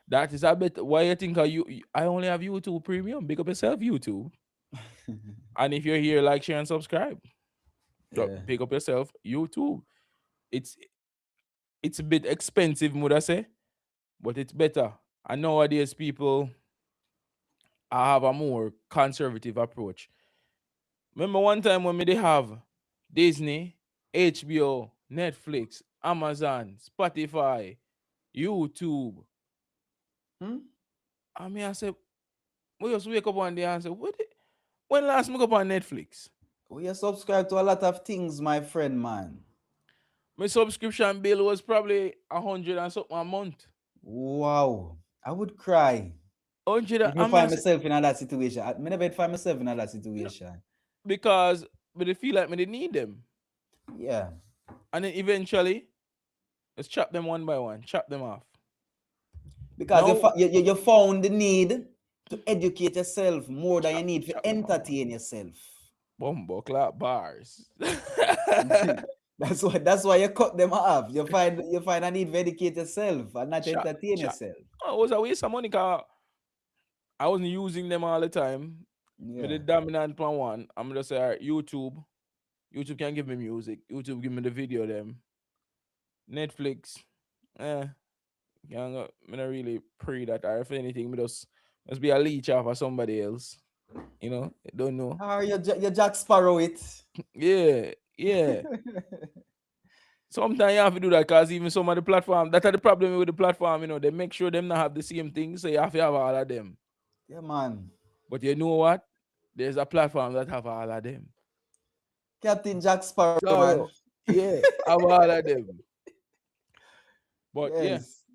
S1: That is a bit why you think I only have YouTube premium. Big up yourself, YouTube. And if you're here, like, share, and subscribe.
S2: Yeah.
S1: Pick up yourself, YouTube. It's it's a bit expensive, would I say, but it's better. And nowadays, people have a more conservative approach. Remember one time when they have Disney, HBO, Netflix, Amazon, Spotify, YouTube.
S2: Hmm?
S1: I said, we just wake up one day and say, when last we go up on Netflix?
S2: We are subscribed to a lot of things, my friend, man.
S1: My subscription bill was probably 100 and something a month.
S2: Wow. I would cry
S1: 100,
S2: if me find myself in that situation. I never find myself in that situation.
S1: because but they feel like me they need them.
S2: Yeah.
S1: And then eventually, let's chop them one by one, chop them off.
S2: Because
S1: No,
S2: you found the need to educate yourself more than you need to
S1: chop them off.
S2: entertain yourself.
S1: Bumbo clap bars.
S2: That's why you cut them off. You find a need to educate yourself and not
S1: chop,
S2: entertain
S1: chop.
S2: yourself.
S1: Oh, it was a waste of money because I wasn't using them all the time. But
S2: Yeah.
S1: the dominant one, I'm just say, all right, YouTube. YouTube can give me music. YouTube give me the video them. Netflix, eh, can go, me not really pray that, or if anything, me just must be a leech off of somebody else. I don't know.
S2: Or you Jack Sparrow it.
S1: Yeah, yeah. Sometimes you have to do that because even some of the platform, that are the problem with the platform, they make sure them not have the same thing, so you have to have all of them.
S2: Yeah, man.
S1: But you know what? There's a platform that have all of them.
S2: Captain Jack Sparrow, man.
S1: So yeah, have all of them. But yeah,
S2: Yes.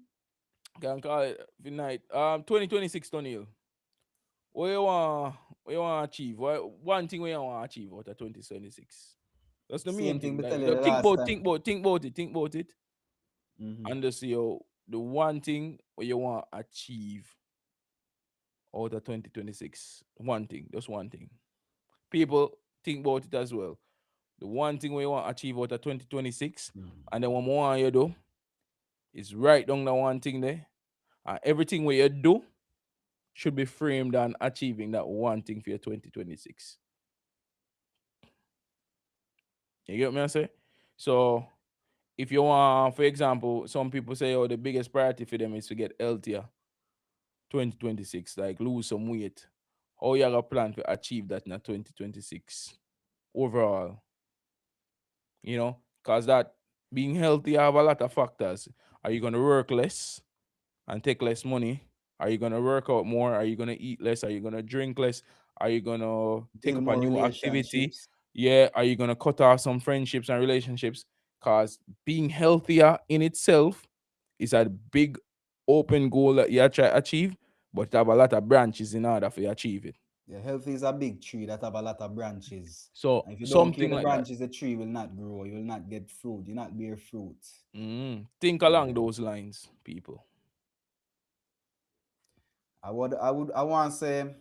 S1: can call it the night. 2026 Tony. What you want to achieve? One thing we want to achieve out of 2026. That's the main
S2: Same
S1: thing.
S2: thing we
S1: Like,
S2: tell you the last time.
S1: think about it,
S2: Mm-hmm.
S1: and just see how the one thing what you want to achieve out of 2026. One thing, just one thing. People think about it as well. The one thing we want to achieve out of 2026, and then what more want you do is write down the one thing there, and everything what you do should be framed on achieving that one thing for your 2026. You get me I say? So if you want, for example, some people say, oh, the biggest priority for them is to get healthier 2026, like lose some weight. How you have a plan to achieve that in 2026 overall? Because that being healthy have a lot of factors. Are you going to work less and take less money? Are you going to work out more? Are you going to eat less? Are you going to drink less? Are you going to take
S2: Build
S1: up a
S2: more
S1: new activity?
S2: relationships.
S1: Yeah. Are you going to cut off some friendships and relationships? Because being healthier in itself is a big open goal that you try to achieve, but it have a lot of branches in order for you achieve it.
S2: Yeah, health is a big tree that have a lot of branches.
S1: So
S2: And if you don't clear
S1: something
S2: the
S1: like that.
S2: branches, the tree will not grow. You will not get fruit. You will not bear fruit.
S1: Think along
S2: Yeah.
S1: those lines, people.
S2: I want to say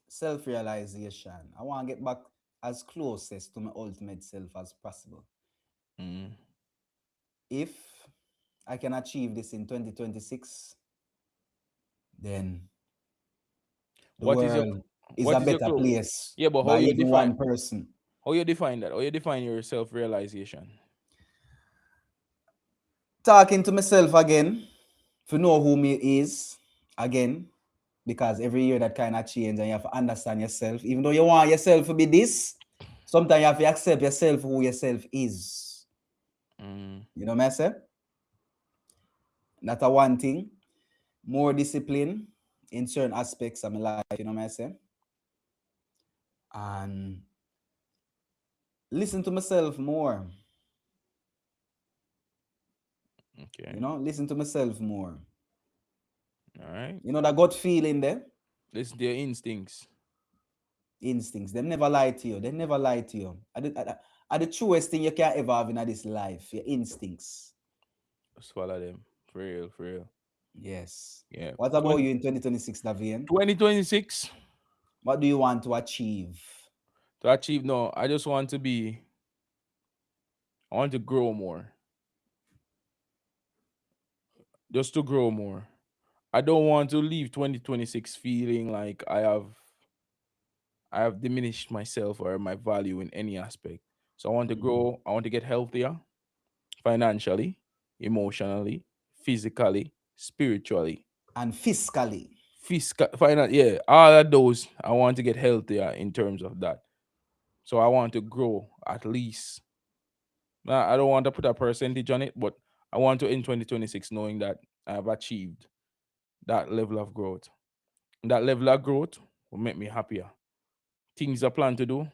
S2: self-realization. I want to get back as closest to my ultimate self as possible.
S1: Mm.
S2: If I can achieve this in 2026, then the
S1: What is your
S2: world is a
S1: what is your
S2: better
S1: close?
S2: place
S1: Yeah, but
S2: by even one person.
S1: how you define that? How you define your self realization?
S2: Talking to myself again, to know who me is again, because every year that kind of change and you have to understand yourself. Even though you want yourself to be this, sometimes you have to accept yourself who yourself is.
S1: Mm.
S2: You know what I say? That's a one thing. More discipline in certain aspects of my life, you know what I say? And listen to myself more.
S1: Okay.
S2: Listen to myself more.
S1: All right.
S2: You know that gut feeling there,
S1: Listen to your instincts.
S2: instincts. They never lie to you. They never lie to you. Are the truest thing you can ever have in this life. Your instincts.
S1: Swallow them. For real, for real.
S2: Yes.
S1: Yeah.
S2: What about
S1: 20,
S2: you in 2026, Davian?
S1: 2026
S2: What do you want to achieve?
S1: to achieve. No, I want to grow more. Just to grow more. I don't want to leave 2026 feeling like I have diminished myself or my value in any aspect. So I want to
S2: Mhm.
S1: grow. I want to get healthier financially, emotionally, physically, spiritually,
S2: And fiscally.
S1: yeah, all of those. I want to get healthier in terms of that. So I want to grow at least. Now, I don't want to put a percentage on it, but I want to in 2026 knowing that I have achieved that level of growth. And that level of growth will make me happier. Things I plan to do,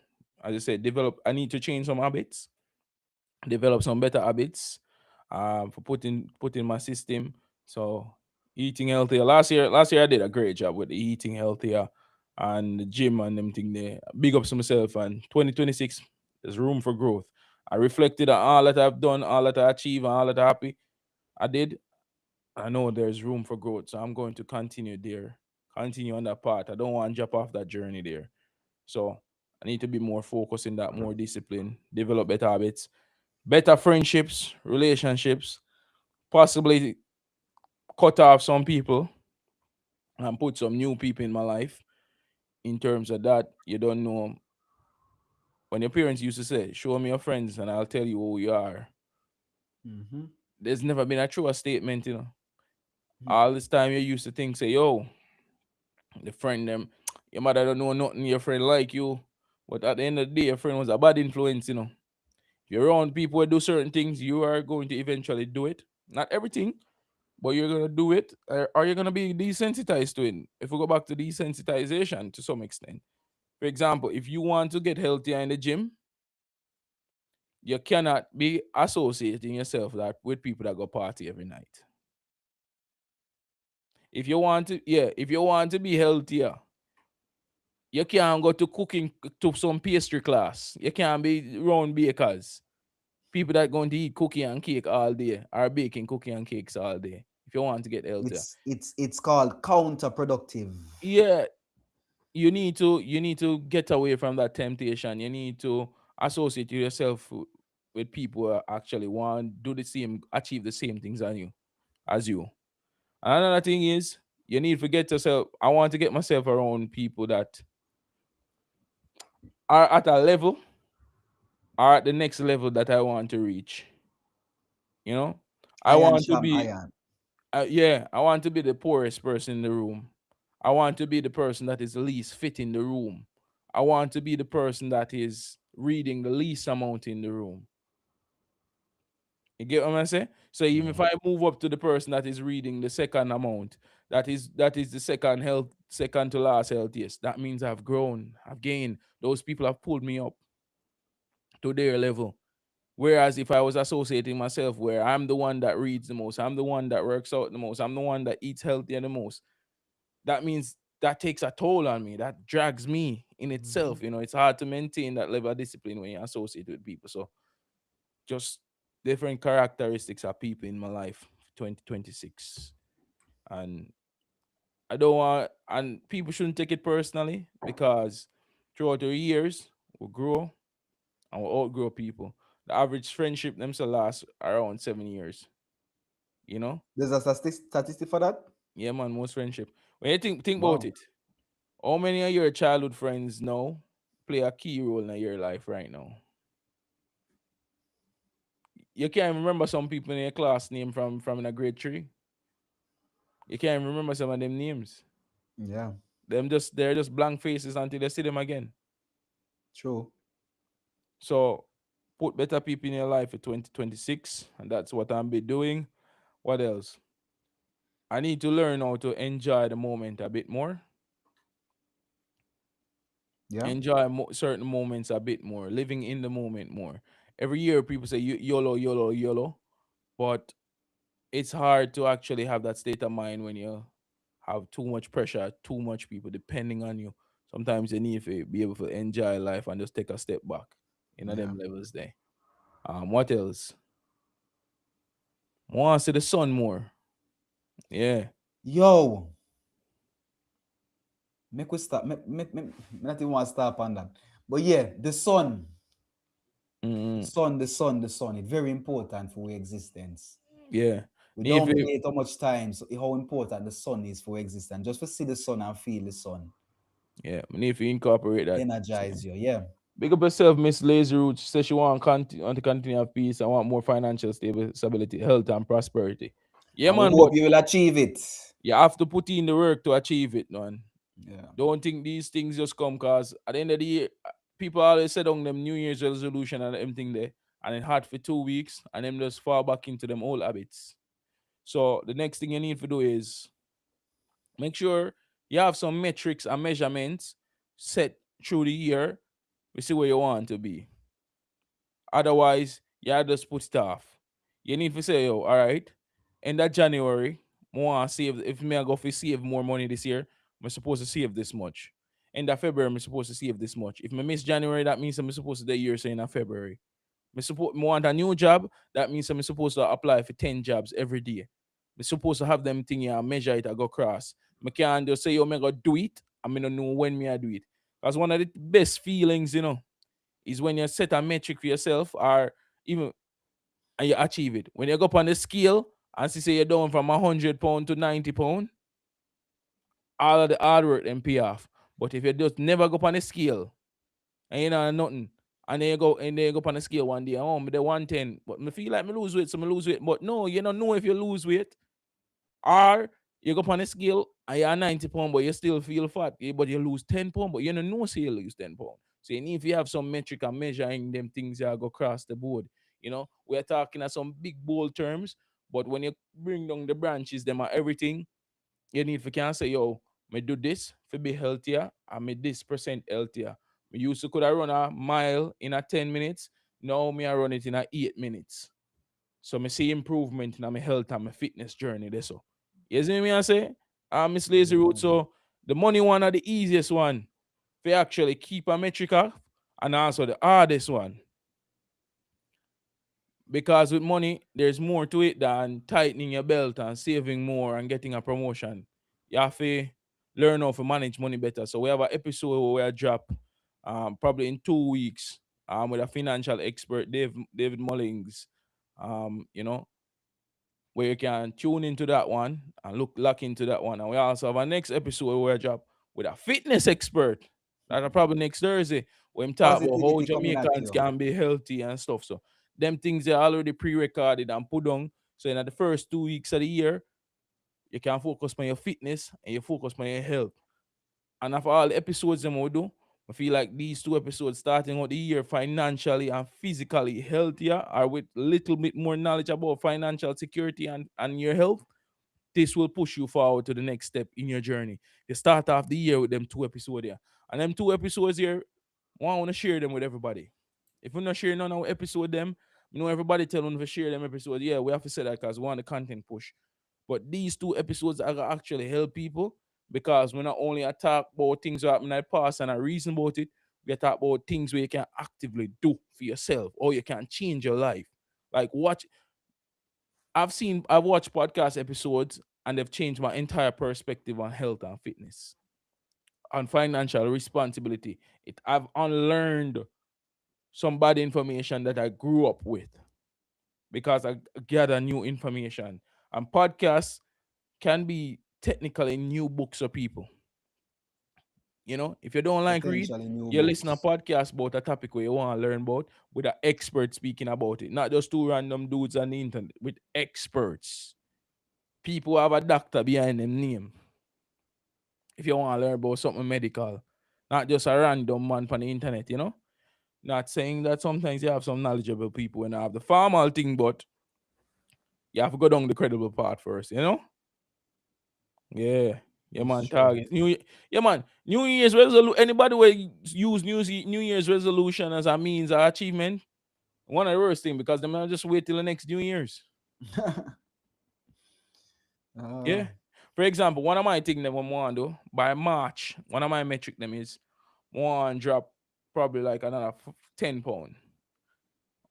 S1: as I said, develop. I need to change some habits, develop some better habits, for putting my system. So eating healthier. Last year I did a great job with the eating healthier and the gym and them thing there. Big ups to myself. And 2026, there's room for growth. I reflected on all that I've done, all that I achieved, and all that I happy I did. I know there's room for growth, so I'm going to continue there, continue on that path. I don't want to jump off that journey there. So I need to be more focused in that, more discipline, develop better habits, better friendships, relationships, possibly cut off some people and put some new people in my life. In terms of that, you don't know when your parents used to say, "Show me your friends, and I'll tell you who you are."
S2: Mhm.
S1: There's never been a truer statement. All this time you used to think, say, "Yo, the friend them, your mother don't know nothing. Your friend like you." But at the end of the day, your friend was a bad influence. If you're around people who do certain things, you are going to eventually do it. Not everything, but you're gonna do it, or you're gonna be desensitized to it. If we go back to desensitization to some extent, for example, if you want to get healthier in the gym, you cannot be associating yourself that with people that go party every night. If you want to, yeah, if you want to be healthier, you can't go to cooking to some pastry class. You can't be around bakers. People that going to eat cookie and cake all day are baking cookie and cakes all day. If you want to get healthier,
S2: It's called counterproductive.
S1: yeah, you need to get away from that temptation. You need to associate yourself with people who actually want do the same, achieve the same things as you. Another thing is you need to get yourself. I want to get myself around people that are at a level or at the next level that I want to reach. You know, I
S2: Iron
S1: want to
S2: sham
S1: be,
S2: iron.
S1: yeah, I want to be the poorest person in the room. I want to be the person that is the least fit in the room. I want to be the person that is reading the least amount in the room. You get what I'm saying? So even
S2: Yeah.
S1: if I move up to the person that is reading the second amount, that is the second to last healthiest. That means I've grown, I've gained. Those people have pulled me up to their level. Whereas if I was associating myself where I'm the one that reads the most, I'm the one that works out the most, I'm the one that eats healthier the most, that means that takes a toll on me. That drags me in
S2: Mhm.
S1: itself. It's hard to maintain that level of discipline when you associate with people. So just different characteristics of people in my life, 2026. And I don't want, and people shouldn't take it personally because throughout the years, we'll grow and we'll outgrow people. The average friendship themselves last around 7 years, you know?
S2: There's a statistic for that.
S1: Yeah, man, most friendship. When you think about
S2: Wow.
S1: it, how many of your childhood friends now play a key role in your life right now? You can't remember some people in your class name from in a grade three. You can't remember some of them names.
S2: Yeah.
S1: They're just blank faces until they see them again.
S2: True.
S1: So put better people in your life for 2026, and that's what I'm be doing. What else? I need to learn how to enjoy the moment a bit more.
S2: Yeah.
S1: Enjoy certain moments a bit more. Living in the moment more. Every year, people say YOLO, YOLO, YOLO, but it's hard to actually have that state of mind when you have too much pressure, too much people depending on you. Sometimes you need to be able to enjoy life and just take a step back.
S2: Yeah.
S1: Them levels there. What else? Want to see the sun more. Yeah.
S2: Yo, make we start. Me not even want to start on that. But yeah,
S1: Mm-hmm.
S2: the sun. It's very important for our existence.
S1: Yeah.
S2: We
S1: Need to,
S2: dominate how much time, so how important the sun is for existence. Just to see the sun and feel the sun,
S1: yeah. We need to incorporate that. So,
S2: energize you. Yeah,
S1: big up yourself, Miss Lazy Roots. She says she want to continue have peace. I want more financial stability, health, and prosperity. Yeah,
S2: and we
S1: man.
S2: hope
S1: But
S2: you will achieve it.
S1: you have to put in the work to achieve it, man.
S2: Yeah,
S1: Don't think these things just come because at the end of the year, people always set on them New Year's resolution and everything there, and it hard for 2 weeks, and them just fall back into them old habits. So the next thing you need to do is make sure you have some metrics and measurements set through the year. We see where you want to be. Otherwise, you just put it off. You need to say, yo, all right, in that January, more save. If me I go for save more money this year, I'm supposed to save this much. In that February, I'm supposed to save this much. If I miss January, that means I'm supposed to the year saying in February. Me want a new job, that means I'm supposed to apply for 10 jobs every day. Me supposed to have them thing here and measure it, I go cross. Me can't just say, yo, me go do it, and me don't know when me I do it. Because one of the best feelings, is when you set a metric for yourself or even and you achieve it. When you go up on the scale and see say you're down from 100 pound to 90 pound, all of the hard work then pay off. But if you just never go up on the scale and you know nothing, and then you go up on the scale one day, oh, me the 110, but me feel like me lose weight, so me lose weight. But no, you don't know if you lose weight. Or you go up on the scale and you're 90 pound, but you still feel fat, but you lose 10 pound, but you don't know say you lose 10 pound. So you need to have some metric and measuring them things that go across the board. We're talking at some big bold terms, but when you bring down the branches, them are everything. You need to can say, yo, me do this to be healthier, and me this percent healthier. Me used to could I run a mile in a 10 minutes. Now me I run it in a 8 minutes. So me see improvement in my health and my fitness journey. There, so you see me I say? Miss Lazy Root.
S2: Yeah.
S1: So the money one are the easiest one. They actually keep a metric off, and also the hardest one. Because with money, there's more to it than tightening your belt and saving more and getting a promotion. You have to learn how to manage money better. So we have an episode where we drop probably in 2 weeks with a financial expert, David Mullings. You know, where you can tune into that one and lock into that one. And we also have our next episode where we drop with a fitness expert. That'll probably next Thursday. When we talk about how
S2: Positivity coming at
S1: Jamaicans
S2: you.
S1: can be healthy and stuff. So them things are already pre-recorded and put on. So in the first 2 weeks of the year, you can focus on your fitness and you focus on your health. And after all the episodes them we do, I feel like these two episodes starting out the year financially and physically healthier or with little bit more knowledge about financial security and your health, this will push you forward to the next step in your journey. You start off the year with them two episodes here. And them two episodes here, I want to share them with everybody. If we're not sharing none of our episode them, everybody tell them to share them episodes. Yeah, we have to say that because we want the content push. But these two episodes are gonna actually help people because we not only talk about things that happen in the past and I reason about it, we talk about things where you can actively do for yourself or you can change your life. Like watch, I've watched podcast episodes and they've changed my entire perspective on health and fitness, on financial responsibility. I've unlearned some bad information that I grew up with because I gather new information. And podcasts can be technically new books for people. If you don't like read,
S2: Potentially new
S1: you listen to
S2: books.
S1: podcast about a topic where you want to learn about with an expert speaking about it, not just two random dudes on the internet, with experts. People have a doctor behind them name. If you want to learn about something medical, not just a random man on the internet. Not saying that sometimes you have some knowledgeable people and have the formal thing, but you have to go down the credible part first. Yeah. Yeah,
S2: It's
S1: man.
S2: true.
S1: Target. Yeah, man. New Year's resolution. Anybody will use New Year's resolution as a means of achievement. One of the worst thing because they might just wait till the next New Year's.
S2: Ah,
S1: Yeah. For example, one of my things that I want to do by March, one of my metric them is one drop probably like another 10 pound.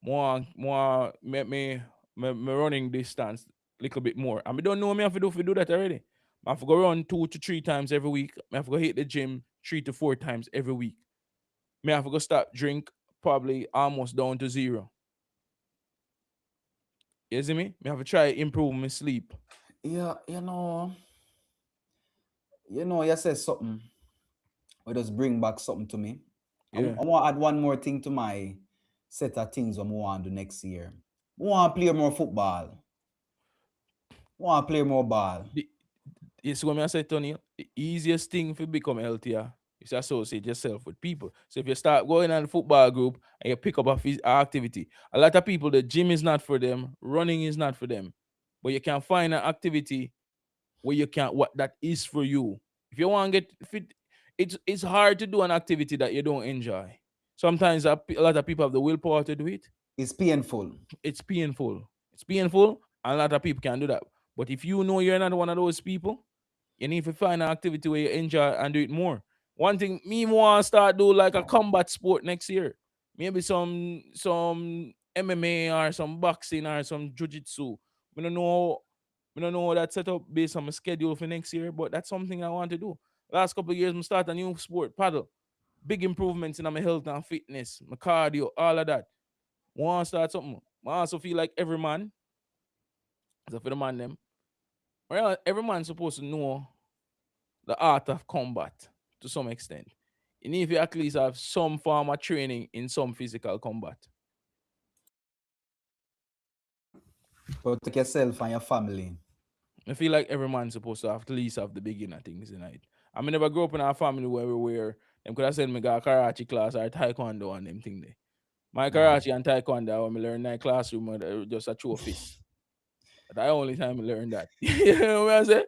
S1: Me running distance little bit more. And me don't know me have to do that already. I have to go run 2 to 3 times every week. I have to go hit the gym 3 to 4 times every week. Me have to go stop drink probably almost down to zero. You see me? Me have to try improve my sleep.
S2: yeah, you said something. We just bring back something to me.
S1: Yeah.
S2: I want to add one more thing to my set of things I want to do next year. I want to play more football. I want to play more ball.
S1: The, you see what me I say, Tony? The easiest thing for become healthier is to associate yourself with people. So if you start going on a football group and you pick up a activity, a lot of people, the gym is not for them, running is not for them. But you can find an activity where you can what that is for you. If you want to get fit, it's hard to do an activity that you don't enjoy. Sometimes a lot of people have the willpower to do it.
S2: It's painful.
S1: It's painful. It's painful, and a lot of people can do that. But if you know you're not one of those people, you need to find an activity where you enjoy and do it more. One thing me want to start do like a combat sport next year. Maybe some MMA or some boxing or some jiu-jitsu. We don't know. We don't know that set up based on my schedule for next year, but that's something I want to do. Last couple of years, I start a new sport, paddle. Big improvements in my health and fitness, my cardio, all of that. Want to start something. I also feel like every man, so for the man them, well, every man supposed to know the art of combat to some extent. You need to at least have some form of training in some physical combat.
S2: Protect yourself and your family.
S1: I feel like every man supposed to have at least have the beginner things in it. I mean, never grew up in a family where we were Them could have sent me go karate class or taekwondo and them thing there. My
S2: Nah.
S1: karate and taekwondo when I learn in that classroom just a throw fist. That only time I learned that. You know what I'm saying?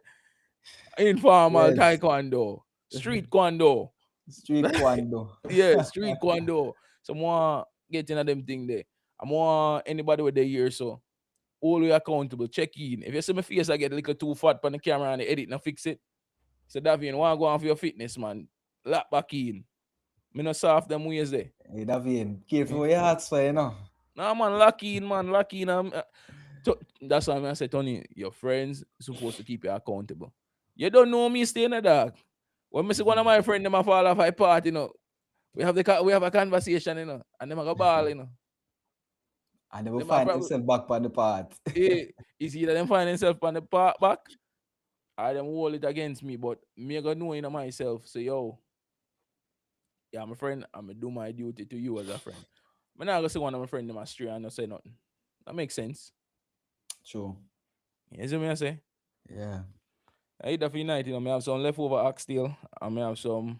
S1: Informal
S2: Yes.
S1: taekwondo, street kwando.
S2: Street Kwando.
S1: Yeah, street kwando. So more get into them thing there. I want anybody with their ear so all we accountable. Check in. If you see my face, I get a little too fat on the camera and the edit and fix it. So Davian, want to go on for your fitness, man. Lock back in. Me not soft them ways there.
S2: Hey, Davian, careful
S1: Eh?
S2: what you ask for, you know.
S1: Nah, man, lock in, man. Lock in. That's why I say, Tony, your friends supposed to keep you accountable. You don't know me staying in the dark. When me see one of my friends, them a fall off I part, we have a conversation, and them a go ball,
S2: And they will
S1: Them a
S2: find
S1: probably,
S2: themselves back on the path.
S1: it's either them find themselves on the part back, or them hold it against me, but me gonna know in myself, so yo, yeah, my friend, I'm gonna do my duty to you as a friend. I'm not gonna say one of my friends them a stray and not say nothing. That makes sense.
S2: True.
S1: You see me I say?
S2: Yeah.
S1: I eat that for night, me have some leftover oxtail, and me have some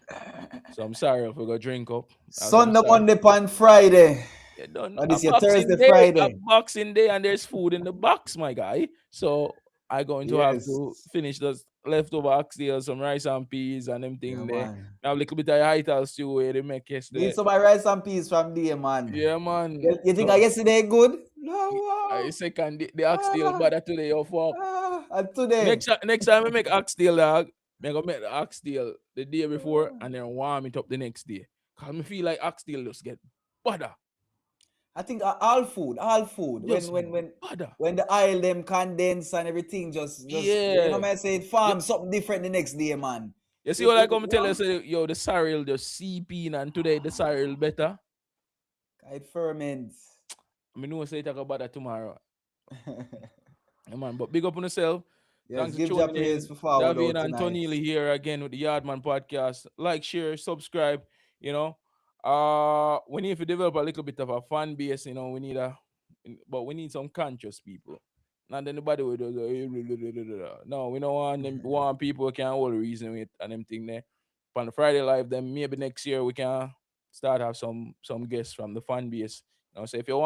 S1: sorrel we go drink up. I have some
S2: Sunday,
S1: sorrel.
S2: Monday, pan Friday.
S1: You done
S2: Or
S1: a
S2: this your
S1: boxing
S2: Thursday,
S1: day, a
S2: Friday.
S1: boxing day, and there's food in the box, my guy. So I going to have
S2: Yes.
S1: to finish those leftover oxtail, some rice and peas, and them
S2: Yeah,
S1: thing there.
S2: man.
S1: I have a little bit of ital stew where they make
S2: Need
S1: yesterday.
S2: some rice and peas from there, man.
S1: Yeah, man.
S2: You think I
S1: So
S2: yesterday good? No,
S1: I
S2: wow.
S1: second the oxtail
S2: Ah,
S1: better today. Oh fuck.
S2: and today.
S1: Next time I make oxtail, dog, me gonna make the oxtail the day before and then warm it up the next day. Cause me feel like oxtail just get butter.
S2: I think all food. When
S1: Just
S2: when when
S1: butter.
S2: when the oil them condense and everything just you know
S1: Yeah.
S2: me I say it farm something different the next day, man.
S1: You see
S2: It,
S1: what I
S2: it,
S1: come tell you?
S2: what?
S1: Say, yo, the cereal just seeping, and today the cereal better.
S2: It ferments.
S1: I mean, no say talk about that tomorrow. Yeah, man. But big up on yourself.
S2: Yes,
S1: Thanks for
S2: give your
S1: tuning
S2: praise
S1: in.
S2: for forward
S1: Davian
S2: out
S1: and
S2: tonight.
S1: Tony Lee here again with the Yardman podcast. Like, share, subscribe. You know, we need to develop a little bit of a fan base. We need but we need some conscious people. Not anybody with those. No, we don't want them. We want people who can hold reason with and them thing there. On the Friday live, then maybe next year we can start have some guests from the fan base. So if you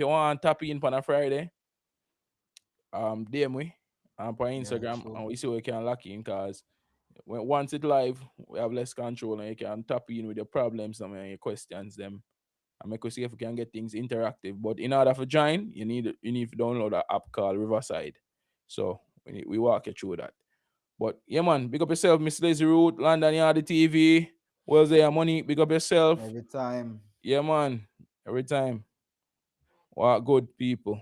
S1: want tap in on a Friday, DM we on
S2: Yeah,
S1: Instagram
S2: true.
S1: and we see what we can lock in because once it live, we have less control and you can tap in with your problems and your questions them and make us see if we can get things interactive. But in order to join, you need to download an app called Riverside. So we walk you through that. But yeah, man, big up yourself, Miss Lazy Root, London Yard TV. Where's there money? Big up yourself.
S2: Every time.
S1: Yeah, man. Every time. What good people.